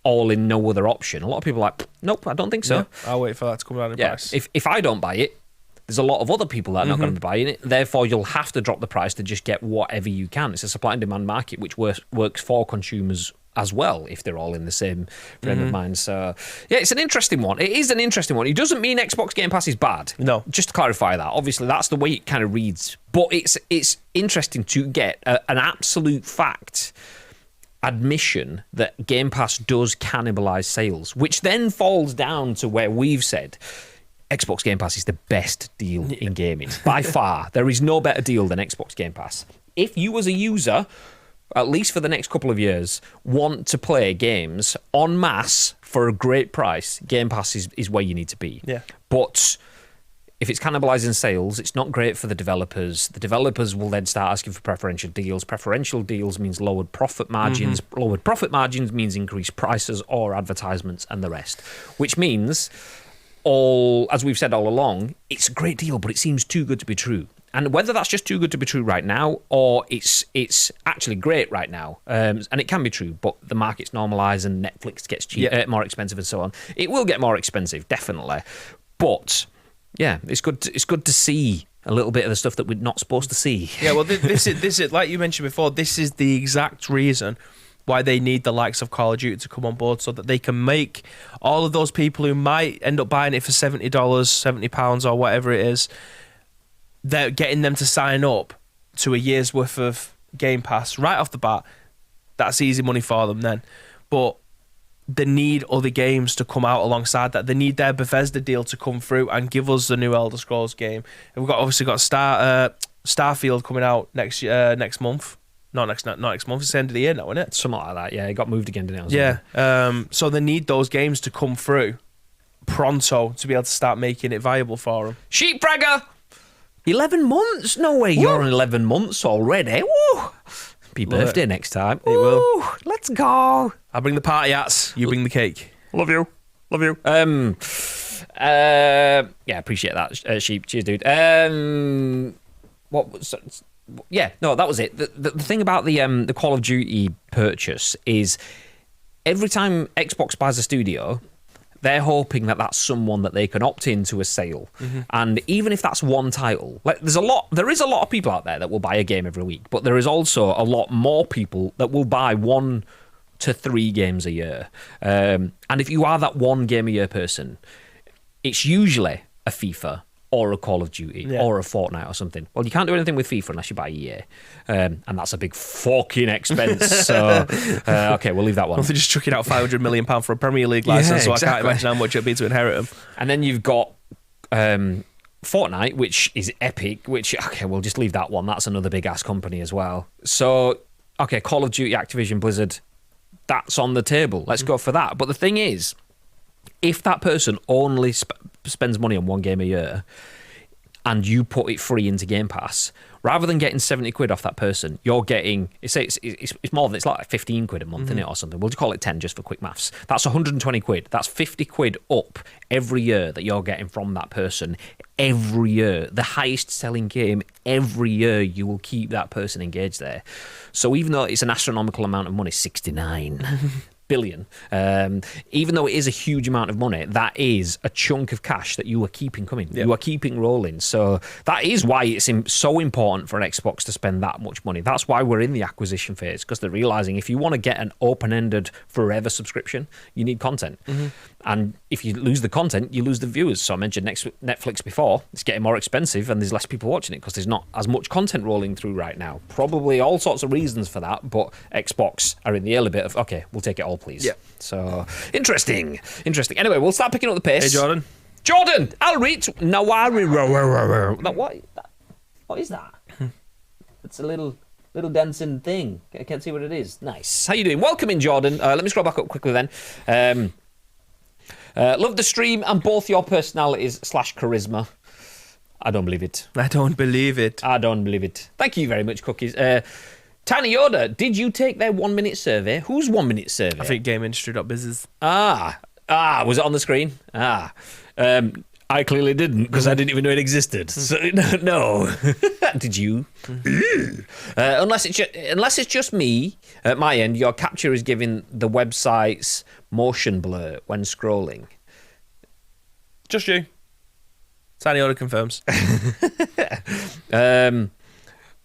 S1: all in no other option, a lot of people are like, nope, I don't think so.
S2: I'll wait for that to come down in price.
S1: If I don't buy it, there's a lot of other people that are not going to be buying it. Therefore, you'll have to drop the price to just get whatever you can. It's a supply and demand market which works for consumers as well, if they're all in the same frame of mind. So, yeah, it's an interesting one. It is an interesting one. It doesn't mean Xbox Game Pass is bad.
S2: No.
S1: Just to clarify that. Obviously, that's the way it kind of reads. But it's interesting to get an absolute fact admission that Game Pass does cannibalise sales, which then falls down to where we've said Xbox Game Pass is the best deal in gaming. By far. There is no better deal than Xbox Game Pass. If you as a user, at least for the next couple of years, want to play games en masse for a great price, Game Pass is where you need to be.
S2: Yeah.
S1: But if it's cannibalising sales, it's not great for the developers. The developers will then start asking for preferential deals. Preferential deals means lowered profit margins. Lowered profit margins means increased prices or advertisements and the rest. Which means, as we've said all along, it's a great deal, but it seems too good to be true. And whether that's just too good to be true right now, or it's actually great right now, and it can be true, but the market's normalised and Netflix gets more expensive and so on. It will get more expensive, definitely. But yeah, it's good to see a little bit of the stuff that we're not supposed to see.
S2: Yeah, well, this is like you mentioned before. This is the exact reason why they need the likes of Call of Duty to come on board, so that they can make all of those people who might end up buying it for $70, £70 or whatever it is, they're getting them to sign up to a year's worth of Game Pass right off the bat. That's easy money for them then. But they need other games to come out alongside that. They need their Bethesda deal to come through and give us the new Elder Scrolls game. And we've obviously got Starfield coming out next month. Not next month. It's the end of the year now, isn't it?
S1: Something like that. Yeah, it got moved again, didn't it?
S2: Yeah. So they need those games to come through pronto to be able to start making it viable for them.
S1: Sheepbragger! 11 months? No way, you're on 11 months already. Woo! Be birthday next time.
S2: It will.
S1: Let's go.
S2: I'll bring the party hats. You bring the cake.
S1: Love you. Appreciate that, Sheep. Cheers, dude. That was it. The thing about the Call of Duty purchase is every time Xbox buys a studio, they're hoping that that's someone that they can opt into a sale. And even if that's one title, like there is a lot of people out there that will buy a game every week, but there is also a lot more people that will buy 1 to 3 games a year. And if you are that 1 game a year person, it's usually a FIFA or a Call of Duty or a Fortnite or something. Well, you can't do anything with FIFA unless you buy a year. And that's a big fucking expense. So, okay, we'll leave that one.
S2: Well, they're just chucking out £500 million for a Premier League license, so exactly. I can't imagine how much it'd be to inherit them.
S1: And then you've got Fortnite, which is Epic, okay, we'll just leave that one. That's another big-ass company as well. So, okay, Call of Duty, Activision, Blizzard, that's on the table. Let's go for that. But the thing is, if that person only spends money on 1 game a year and you put it free into Game Pass, rather than getting 70 quid off that person, you're getting, it's more than, it's like 15 quid a month, isn't it, or something? We'll just call it 10 just for quick maths. That's 120 quid. That's 50 quid up every year that you're getting from that person every year. The highest selling game every year, you will keep that person engaged there. So even though it's an astronomical amount of money, 69 billion, even though it is a huge amount of money, that is a chunk of cash that you are keeping coming. Yep. You are keeping rolling. So that is why it's so important for Xbox to spend that much money. That's why we're in the acquisition phase, because they're realizing if you want to get an open-ended forever subscription, you need content. And if you lose the content, you lose the viewers. So I mentioned Netflix before. It's getting more expensive and there's less people watching it because there's not as much content rolling through right now. Probably all sorts of reasons for that, but Xbox are in the early bit of, okay, we'll take it all, please.
S2: Yeah.
S1: So, interesting. Anyway, we'll start picking up the pace.
S2: Hey, Jordan.
S1: I'll read Nawari. What is that? It's a little dancing thing. I can't see what it is. Nice. How you doing? Welcome in, Jordan. Let me scroll back up quickly then. Love the stream and both your personalities / charisma. I don't believe it.
S2: I don't believe it. Thank
S1: you very much, Cookies. Tiny Yoda, did you take their 1 minute survey? Whose 1 minute survey?
S2: I think GameIndustry.biz.
S1: Was it on the screen? I clearly didn't because I didn't even know it existed. So no. Did you? Unless it's just me at my end, your capture is giving the website's motion blur when scrolling.
S2: Just you. Tiny Yoda confirms.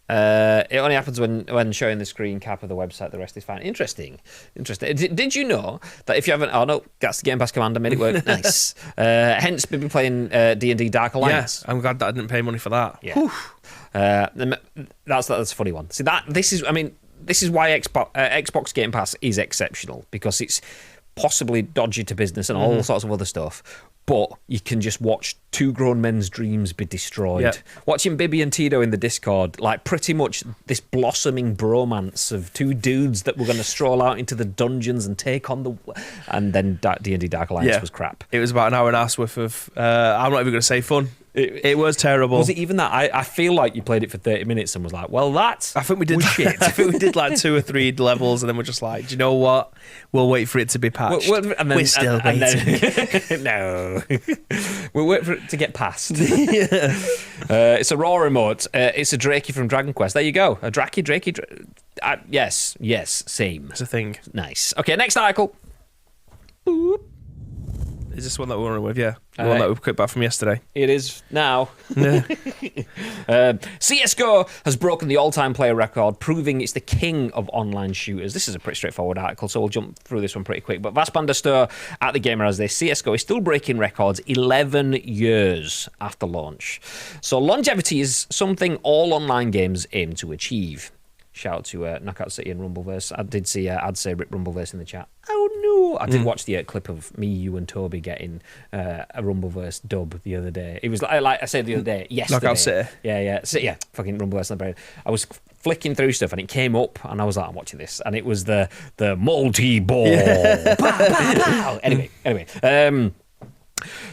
S1: It only happens when showing the screen cap of the website. The rest is fine. Interesting. Did you know that if you haven't... Oh, no, that's the Game Pass command. I made it work. Nice. Hence, we've been playing D&D Dark Alliance.
S2: Yeah, I'm glad that I didn't pay money for that.
S1: Yeah. That's a funny one. See, this is why Xbox Game Pass is exceptional, because it's possibly dodgy to business and all sorts of other stuff. But you can just watch 2 grown men's dreams be destroyed. Yep. Watching Bibby and Tito in the Discord, like pretty much this blossoming bromance of 2 dudes that were going to stroll out into the dungeons and take on the... And then D&D Dark Alliance was crap.
S2: It was about an hour and a half worth of... I'm not even going to say fun. It was terrible.
S1: Was it even that? I feel like you played it for 30 minutes and was like, well, that's...
S2: I think we did shit. I think we did like 2 or 3 levels and then we're just like, do you know what? We'll wait for it to be patched. We're still waiting.
S1: No. We'll wait for it to get passed. It's a raw remote. It's a Drakey from Dragon Quest. There you go. A Drakey. Yes, same.
S2: It's a thing.
S1: Nice. Okay, next article. Boop.
S2: Is this one that we're running with? Yeah. The one that we put back from yesterday.
S1: It is now. CSGO has broken the all-time player record, proving it's the king of online shooters. This is a pretty straightforward article, so we'll jump through this one pretty quick. But VASPAAN DASTOOR at the gamer as this. CSGO is still breaking records 11 years after launch. So longevity is something all online games aim to achieve. Shout out to Knockout City and Rumbleverse. I did see I'd say Rip Rumbleverse in the chat. Oh no! I did watch the clip of me, you, and Toby getting a Rumbleverse dub the other day. It was like I said the other day, yesterday.
S2: Knockout City.
S1: Yeah, fucking Rumbleverse on the brain. I was flicking through stuff and it came up and I was like, I'm watching this, and it was the multi-ball. Pow, pow, pow. Anyway.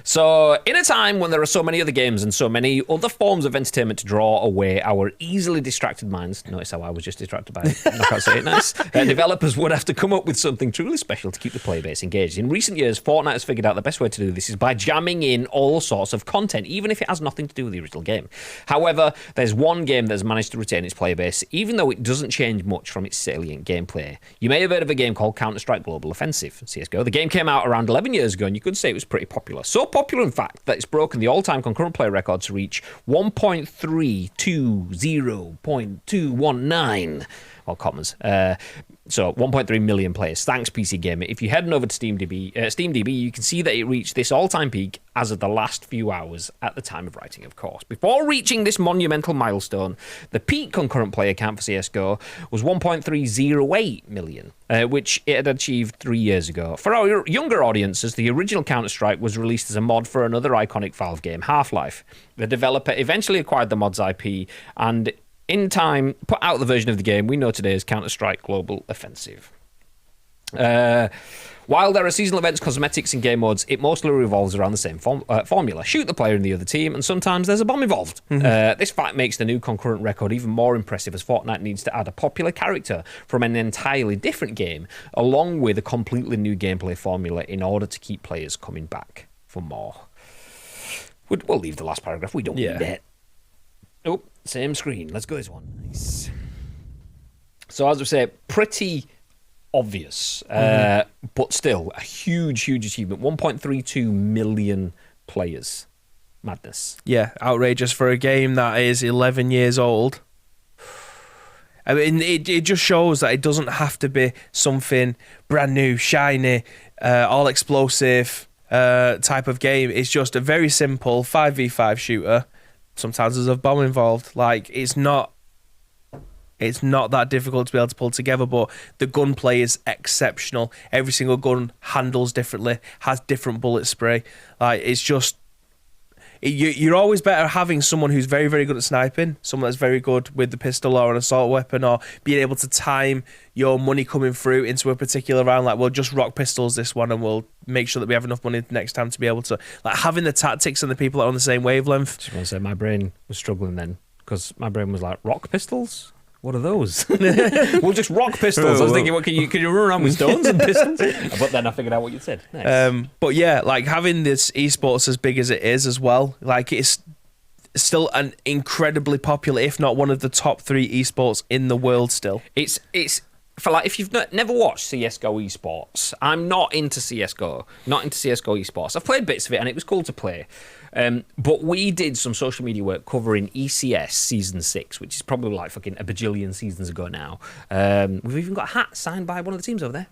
S1: So, in a time when there are so many other games and so many other forms of entertainment to draw away our easily distracted minds, notice how I was just distracted by Knockout Say It Nice, developers would have to come up with something truly special to keep the player base engaged. In recent years, Fortnite has figured out the best way to do this is by jamming in all sorts of content, even if it has nothing to do with the original game. However, there's one game that has managed to retain its player base, even though it doesn't change much from its salient gameplay. You may have heard of a game called Counter-Strike Global Offensive, CSGO. The game came out around 11 years ago, and you could say it was pretty popular. So popular, in fact, that it's broken the all-time concurrent player record to reach 1.320.219, well, commas. So 1.3 million players. Thanks, PC Gamer. If you head over to SteamDB, you can see that it reached this all-time peak as of the last few hours at the time of writing, of course. Before reaching this monumental milestone, the peak concurrent player count for CSGO was 1.308 million, which it had achieved 3 years ago. For our younger audiences, the original Counter-Strike was released as a mod for another iconic Valve game, Half-Life. The developer eventually acquired the mod's IP and in time put out the version of the game we know today as Counter-Strike Global Offensive. While there are seasonal events, cosmetics, and game modes, it mostly revolves around the same formula. Shoot the player in the other team, and sometimes there's a bomb involved. This fact makes the new concurrent record even more impressive, as Fortnite needs to add a popular character from an entirely different game, along with a completely new gameplay formula in order to keep players coming back for more. We'll leave the last paragraph. We don't need it. Oh, same screen. Let's go this one. Nice. So, as I say, pretty obvious, but still a huge, huge achievement. 1.32 million players. Madness.
S2: Yeah, outrageous for a game that is 11 years old. I mean, it just shows that it doesn't have to be something brand new, shiny, all explosive type of game. It's just a very simple 5v5 shooter. Sometimes there's a bomb involved. Like, it's not that difficult to be able to pull together, but the gunplay is exceptional. Every single gun handles differently, has different bullet spray. Like, it's just... You're always better having someone who's very, very good at sniping, someone that's very good with the pistol or an assault weapon, or being able to time your money coming through into a particular round. Like, we'll just rock pistols this one and we'll make sure that we have enough money next time to be able to... Like, having the tactics and the people that are on the same wavelength.
S1: Just want to say, my brain was struggling then, because my brain was like, rock pistols? What are those? We'll just rock pistols. I was thinking, what can you run around with stones and pistols? But then I figured out what you said. Nice.
S2: But yeah, like having this esports as big as it is as well, like it's still an incredibly popular, if not one of the top 3 esports in the world still.
S1: It's for like, if you've never watched CSGO esports, I'm not into CSGO esports. I've played bits of it and it was cool to play. But we did some social media work covering ECS Season 6, which is probably like fucking a bajillion seasons ago now. We've even got a hat signed by one of the teams over there.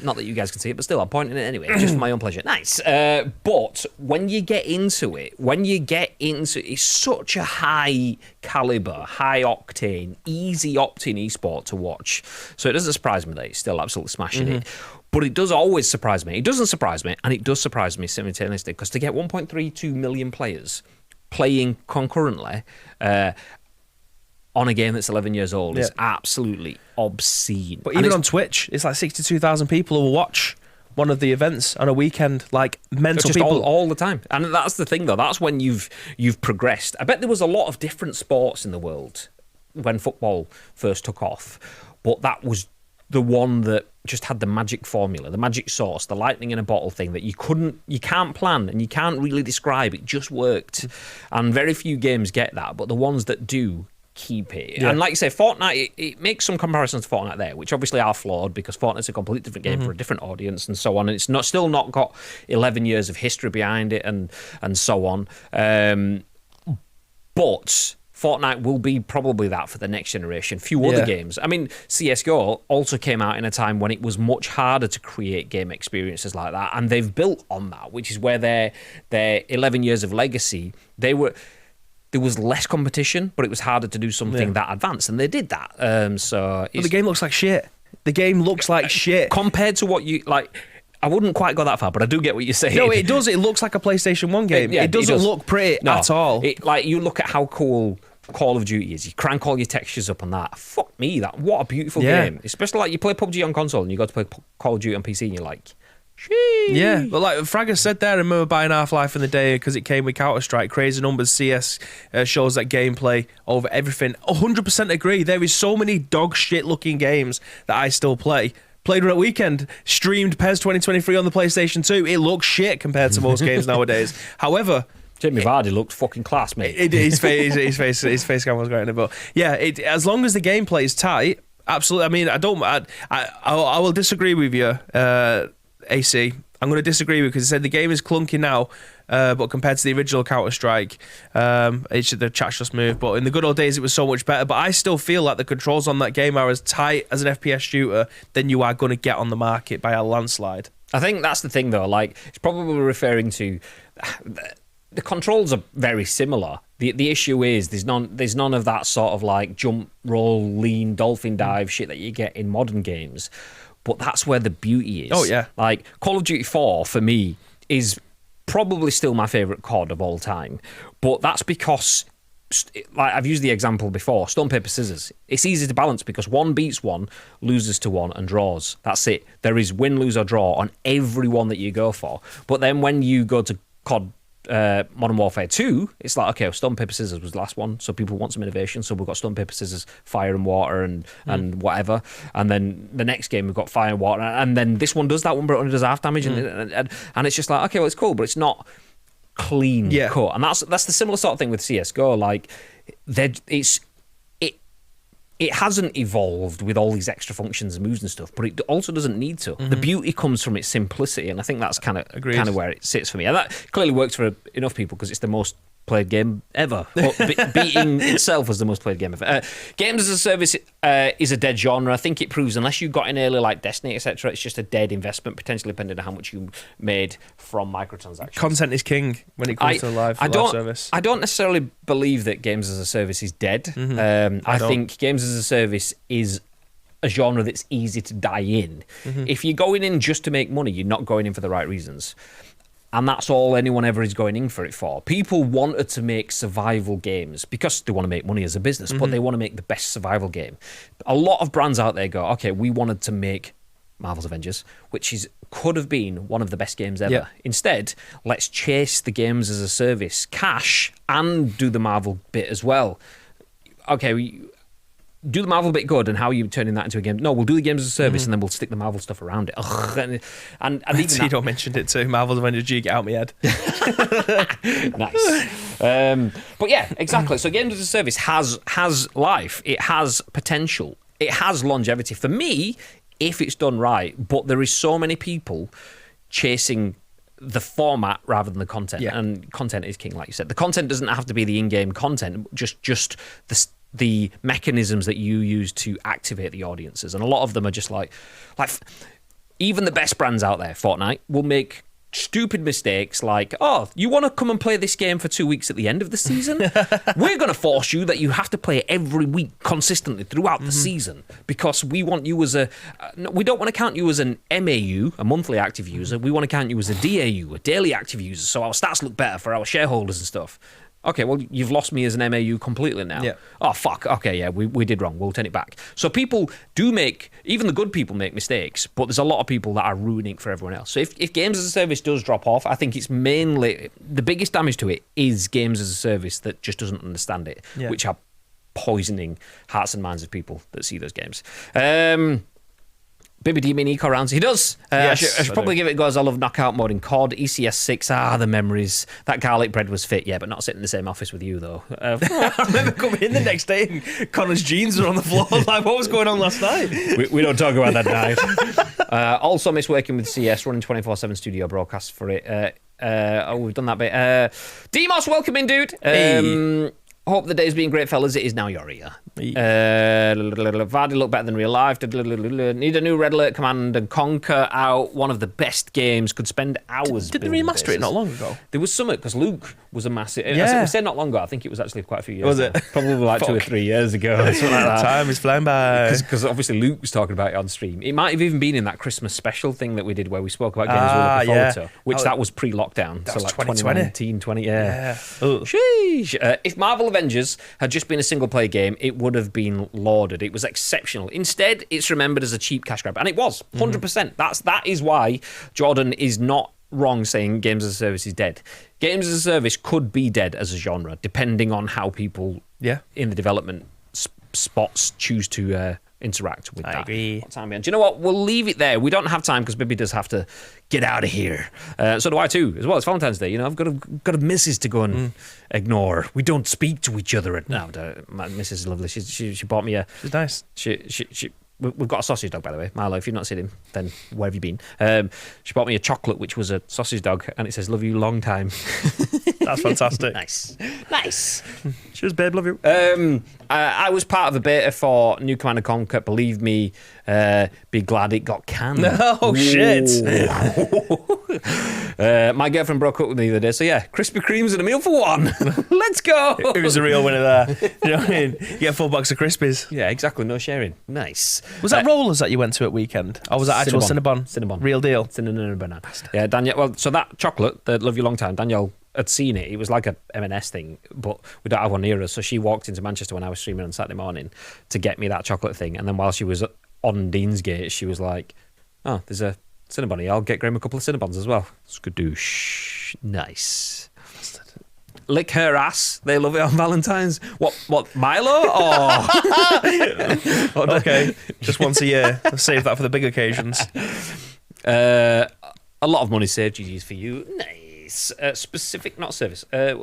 S1: Not that you guys can see it, but still, I'm pointing it anyway, just for my own pleasure. Nice. But when you get into it, it's such a high caliber, high octane, easy opting esport to watch. So it doesn't surprise me that it's still absolutely smashing it. But it does always surprise me. It doesn't surprise me, and it does surprise me simultaneously, because to get 1.32 million players playing concurrently on a game that's 11 years old is absolutely obscene.
S2: But even on Twitch, it's like 62,000 people who will watch one of the events on a weekend, like mental people.
S1: All the time. And that's the thing, though. That's when you've progressed. I bet there was a lot of different sports in the world when football first took off, but that was the one that just had the magic formula, the magic sauce, the lightning in a bottle thing that you can't plan and you can't really describe. It just worked. And very few games get that, but the ones that do keep it. Yeah. And like you say, Fortnite, it makes some comparisons to Fortnite there, which obviously are flawed because Fortnite's a completely different game for a different audience and so on. And it's still not got 11 years of history behind it and so on. But Fortnite will be probably that for the next generation. Few other games. I mean, CSGO also came out in a time when it was much harder to create game experiences like that, and they've built on that, which is where their 11 years of legacy, there was less competition, but it was harder to do something that advanced, and they did that. But
S2: the game looks like shit. The game looks like shit.
S1: Compared to what you... like. I wouldn't quite go that far, but I do get what you're saying.
S2: No, it does. It looks like a PlayStation 1 game. It doesn't look pretty at all.
S1: Like, you look at how cool Call of Duty is. You crank all your textures up on that. Fuck me, what a beautiful game. Especially like you play PUBG on console and you go to play Call of Duty on PC and you're like, Sheesh.
S2: Yeah, but like Fragger said there, I remember buying Half-Life in the day because it came with Counter-Strike. Crazy numbers, CS shows that gameplay over everything. 100% agree. There is so many dog shit looking games that I still play. Played one at weekend, streamed PES 2023 on the PlayStation 2. It looks shit compared to most games nowadays. However,
S1: Jamie Vardy looked fucking class, mate.
S2: His face cam was great in it, but yeah, as long as the gameplay is tight, absolutely. I mean, I will disagree with you, AC. I'm going to disagree with you because it said the game is clunky now, but compared to the original Counter-Strike, the chat's just moved. But in the good old days, it was so much better. But I still feel like the controls on that game are as tight as an FPS shooter than you are going to get on the market by a landslide.
S1: I think that's the thing, though. Like, it's probably referring to the controls are very similar. The issue is there's none of that sort of like jump, roll, lean, dolphin dive shit that you get in modern games. But that's where the beauty is.
S2: Oh, yeah.
S1: Like, Call of Duty 4, for me, is probably still my favourite COD of all time. But that's because, like I've used the example before, stone, paper, scissors. It's easy to balance because one beats one, loses to one, and draws. That's it. There is win, lose, or draw on every one that you go for. But then when you go to COD Modern Warfare 2, it's like, okay, stone, paper, scissors was the last one, so people want some innovation, so we've got stone, paper, scissors, fire and water and whatever, and then the next game we've got fire and water, and then this one does that one but it only does half damage, and it's just like, okay, well, it's cool, but it's not clean cut. And that's the similar sort of thing with CSGO. Like, it hasn't evolved with all these extra functions and moves and stuff, but it also doesn't need to. The beauty comes from its simplicity, and I think that's kind of where it sits for me. And that clearly works for enough people because it's the most played game ever. Beating itself as the most played game ever. Games as a service is a dead genre. I think it proves, unless you got in early like Destiny, etc., it's just a dead investment, potentially depending on how much you made from microtransactions.
S2: Content is king when it comes to live service.
S1: I don't necessarily believe that games as a service is dead. I think games as a service is a genre that's easy to die in. If you're going in just to make money, you're not going in for the right reasons. And that's all anyone ever is going in for it for. People wanted to make survival games because they want to make money as a business, but they want to make the best survival game. A lot of brands out there go, okay, we wanted to make Marvel's Avengers, which could have been one of the best games ever. Yeah. Instead, let's chase the games as a service cash and do the Marvel bit as well. Okay, do the Marvel bit good, and how are you turning that into a game? No, we'll do the games as a service, and then we'll stick the Marvel stuff around it. And even
S2: Tito mentioned it too. Marvel's Avengers, get out my head.
S1: Nice. But yeah, exactly. So games as a service has life. It has potential. It has longevity. For me, if it's done right, but there is so many people chasing the format rather than the content, and content is king, like you said. The content doesn't have to be the in-game content, just the mechanisms that you use to activate the audiences. And a lot of them are just like even the best brands out there, Fortnite, will make stupid mistakes like, oh, you want to come and play this game for 2 weeks at the end of the season? We're going to force you that you have to play it every week consistently throughout the season because we want you as we don't want to count you as an MAU, a monthly active user. We want to count you as a DAU, a daily active user, so our stats look better for our shareholders and stuff. Okay, well, you've lost me as an MAU completely now. Yeah. Oh, fuck. Okay, yeah, we did wrong. We'll turn it back. So people do even the good people make mistakes, but there's a lot of people that are ruining it for everyone else. So if games as a service does drop off, I think it's mainly, the biggest damage to it is games as a service that just doesn't understand it, which are poisoning hearts and minds of people that see those games. Baby, do you mean eco rounds? He does.
S2: Yes,
S1: I should probably give it a go, as I love knockout mode in COD. ECS 6, the memories. That garlic bread was fit, but not sitting in the same office with you, though.
S2: I remember coming in the next day and Connor's jeans were on the floor. Like, what was going on last night?
S1: We don't talk about that night. Also miss working with CS, running 24/7 studio broadcasts for it. We've done that bit. Demos, welcome in, dude.
S2: Hey.
S1: Hope the day's been great, fellas. It is now your ear. Vardy look better than real life. Need a new Red Alert Command and Conquer out. One of the best games. Could spend hours.
S2: Did they remaster it not long ago?
S1: There was something because Luke was a massive. Yeah. We said not long ago. I think it was actually quite a few years.
S2: Was it?
S1: Now. Probably like 2 or 3 years ago. Something like that.
S2: Time is flying by.
S1: Because obviously Luke was talking about it on stream. It might have even been in that Christmas special thing that we did where we spoke about games we were looking forward to, which that was pre-lockdown.
S2: That
S1: so
S2: was
S1: like
S2: 2020.
S1: 2019, 20. Yeah. Sheesh. If Marvel Avengers had just been a single-player game, it would have been lauded. It was exceptional. Instead, it's remembered as a cheap cash grab, and it was 100%. That is why Jordan is not wrong saying games as a service is dead. Games as a service could be dead as a genre, depending on how people in the development spots choose to interact with that.
S2: I agree.
S1: What time? Do you know what? We'll leave it there. We don't have time because Bibby does have to get out of here. So do I too, as well. It's Valentine's Day. You know, I've got a missus to go and ignore. We don't speak to each other. No, my missus is lovely. She bought me a.
S2: She's nice.
S1: We've got a sausage dog, by the way. Milo, if you've not seen him, then where have you been? She bought me a chocolate, which was a sausage dog, and it says, "Love you long time."
S2: That's fantastic.
S1: Nice.
S2: Cheers, babe. Love you.
S1: I was part of a beta for New Command & Conquer. Believe me, be glad it got canned.
S2: Oh, shit.
S1: My girlfriend broke up with me the other day, so yeah, Krispy Kremes and a meal for one. Let's go.
S2: Who's the real winner there? You know what I mean? You get a full box of Crispies.
S1: Yeah, exactly. No sharing. Nice.
S2: Was that Rollers that you went to at weekend? Or was that actual Cinnabon? Real deal.
S1: Cinnabon. Yeah, Danielle. Well, so that chocolate, the Love You Long Time, Danielle had seen it. It was like a M&S thing, but we don't have one near us. So she walked into Manchester when I was streaming on Saturday morning to get me that chocolate thing. And then while she was on Deansgate, she was like, "Oh, there's a Cinnabon here. I'll get Graham a couple of Cinnabons as well." Skadoosh. Nice. Lick her ass. They love it on Valentine's. What Milo? Or
S2: okay, just once a year. Let's save that for the big occasions.
S1: A lot of money saved. GG's for you. Nice. Specific, not service. Played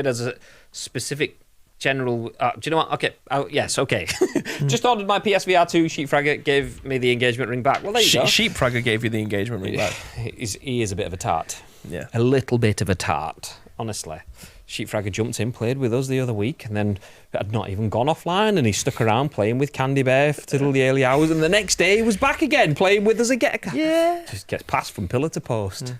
S1: as a specific general. Do you know what? Okay. Yes. Okay. Just ordered my PSVR 2. Sheepfragger gave me the engagement ring back. Well, there you go.
S2: Sheepfragger gave you the engagement ring back.
S1: He is a bit of a tart.
S2: Yeah.
S1: A little bit of a tart. Honestly. Sheepfragger jumped in, played with us the other week, and then had not even gone offline, and he stuck around playing with Candy Bear till the early hours, and the next day he was back again playing with us again.
S2: Yeah.
S1: Just gets passed from pillar to post.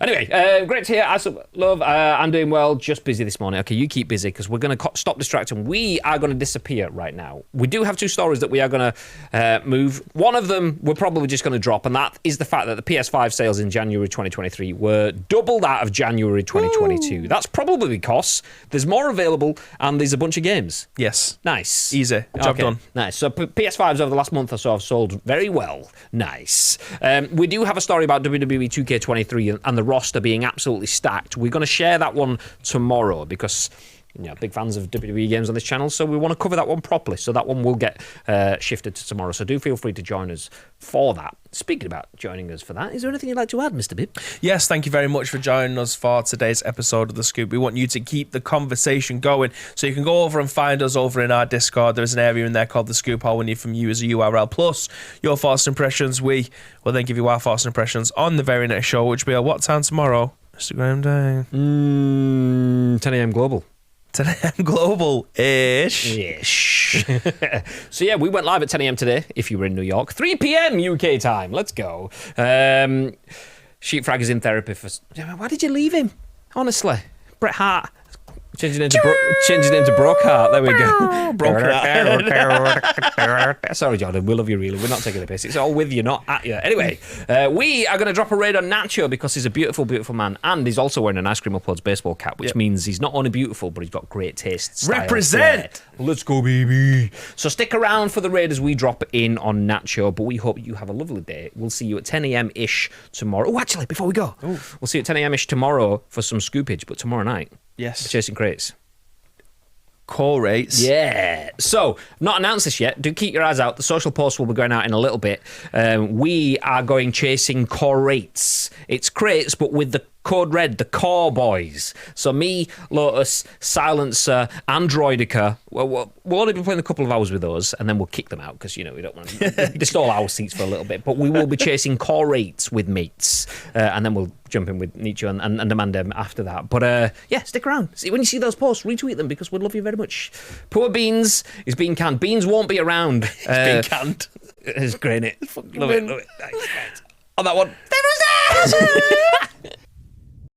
S1: Anyway, great to hear. I'm doing well, just busy this morning. Okay, you keep busy because we're going to stop distracting. We are going to disappear right now. We do have two stories that we are going to move. One of them we're probably just going to drop, and that is the fact that the PS5 sales in January 2023 were double that of January 2022. Ooh. That's probably because there's more available and there's a bunch of games.
S2: Yes.
S1: Nice.
S2: Easy. Job done.
S1: Nice. So PS5s over the last month or so have sold very well. Nice. We do have a story about WWE 2K23 and the roster being absolutely stacked. We're going to share that one tomorrow because big fans of WWE games on this channel, so we want to cover that one properly. So that one will get shifted to tomorrow. So do feel free to join us for that. Speaking about joining us for that, is there anything you'd like to add, Mr. Bibb?
S2: Yes, thank you very much for joining us for today's episode of The Scoop. We want you to keep the conversation going, so you can go over and find us over in our Discord. There's an area in there called The Scoop. All we need from you is a URL plus your thoughts and impressions. We will then give you our thoughts and impressions on the very next show, which will be at what time tomorrow? Instagram Day.
S1: 10 a.m. Global.
S2: 10 a.m. Global-ish.
S1: So yeah, we went live at 10 a.m. today, if you were in New York. 3 p.m. UK time. Let's go. Sheepfrag is in therapy for... Why did you leave him? Honestly. Bret Hart. Changing name to Brockhart. There we go. Brockhart. Sorry, Jordan. We love you, really. We're not taking the piss. It's all with you, not at you. Anyway, we are going to drop a raid on Nacho because he's a beautiful, beautiful man, and he's also wearing an Ice Cream Uploads baseball cap, which means he's not only beautiful, but he's got great taste.
S2: Represent!
S1: Let's go, baby. So stick around for the raid as we drop in on Nacho, but we hope you have a lovely day. We'll see you at 10 a.m.-ish tomorrow. Oh, actually, before we go, we'll see you at 10 a.m.-ish tomorrow for some scoopage, but tomorrow night,
S2: yes,
S1: chasing crates.
S2: Core rates.
S1: Yeah. So, not announced this yet. Do keep your eyes out. The social post will be going out in a little bit. We are going chasing core rates. It's crates, but with the code red, the core boys. So me, Lotus, Silencer, Androidica, we'll only be playing a couple of hours with those, and then we'll kick them out because, we don't want to stall our seats for a little bit. But we will be chasing core rates with mates, and then we'll jump in with Nietzsche and Amanda after that. But yeah, stick around. When you see those posts, retweet them because we'd love you very much. Poor Beans is being canned. Beans won't be around.
S2: It's being canned.
S1: It's great, innit? Love it. On that one.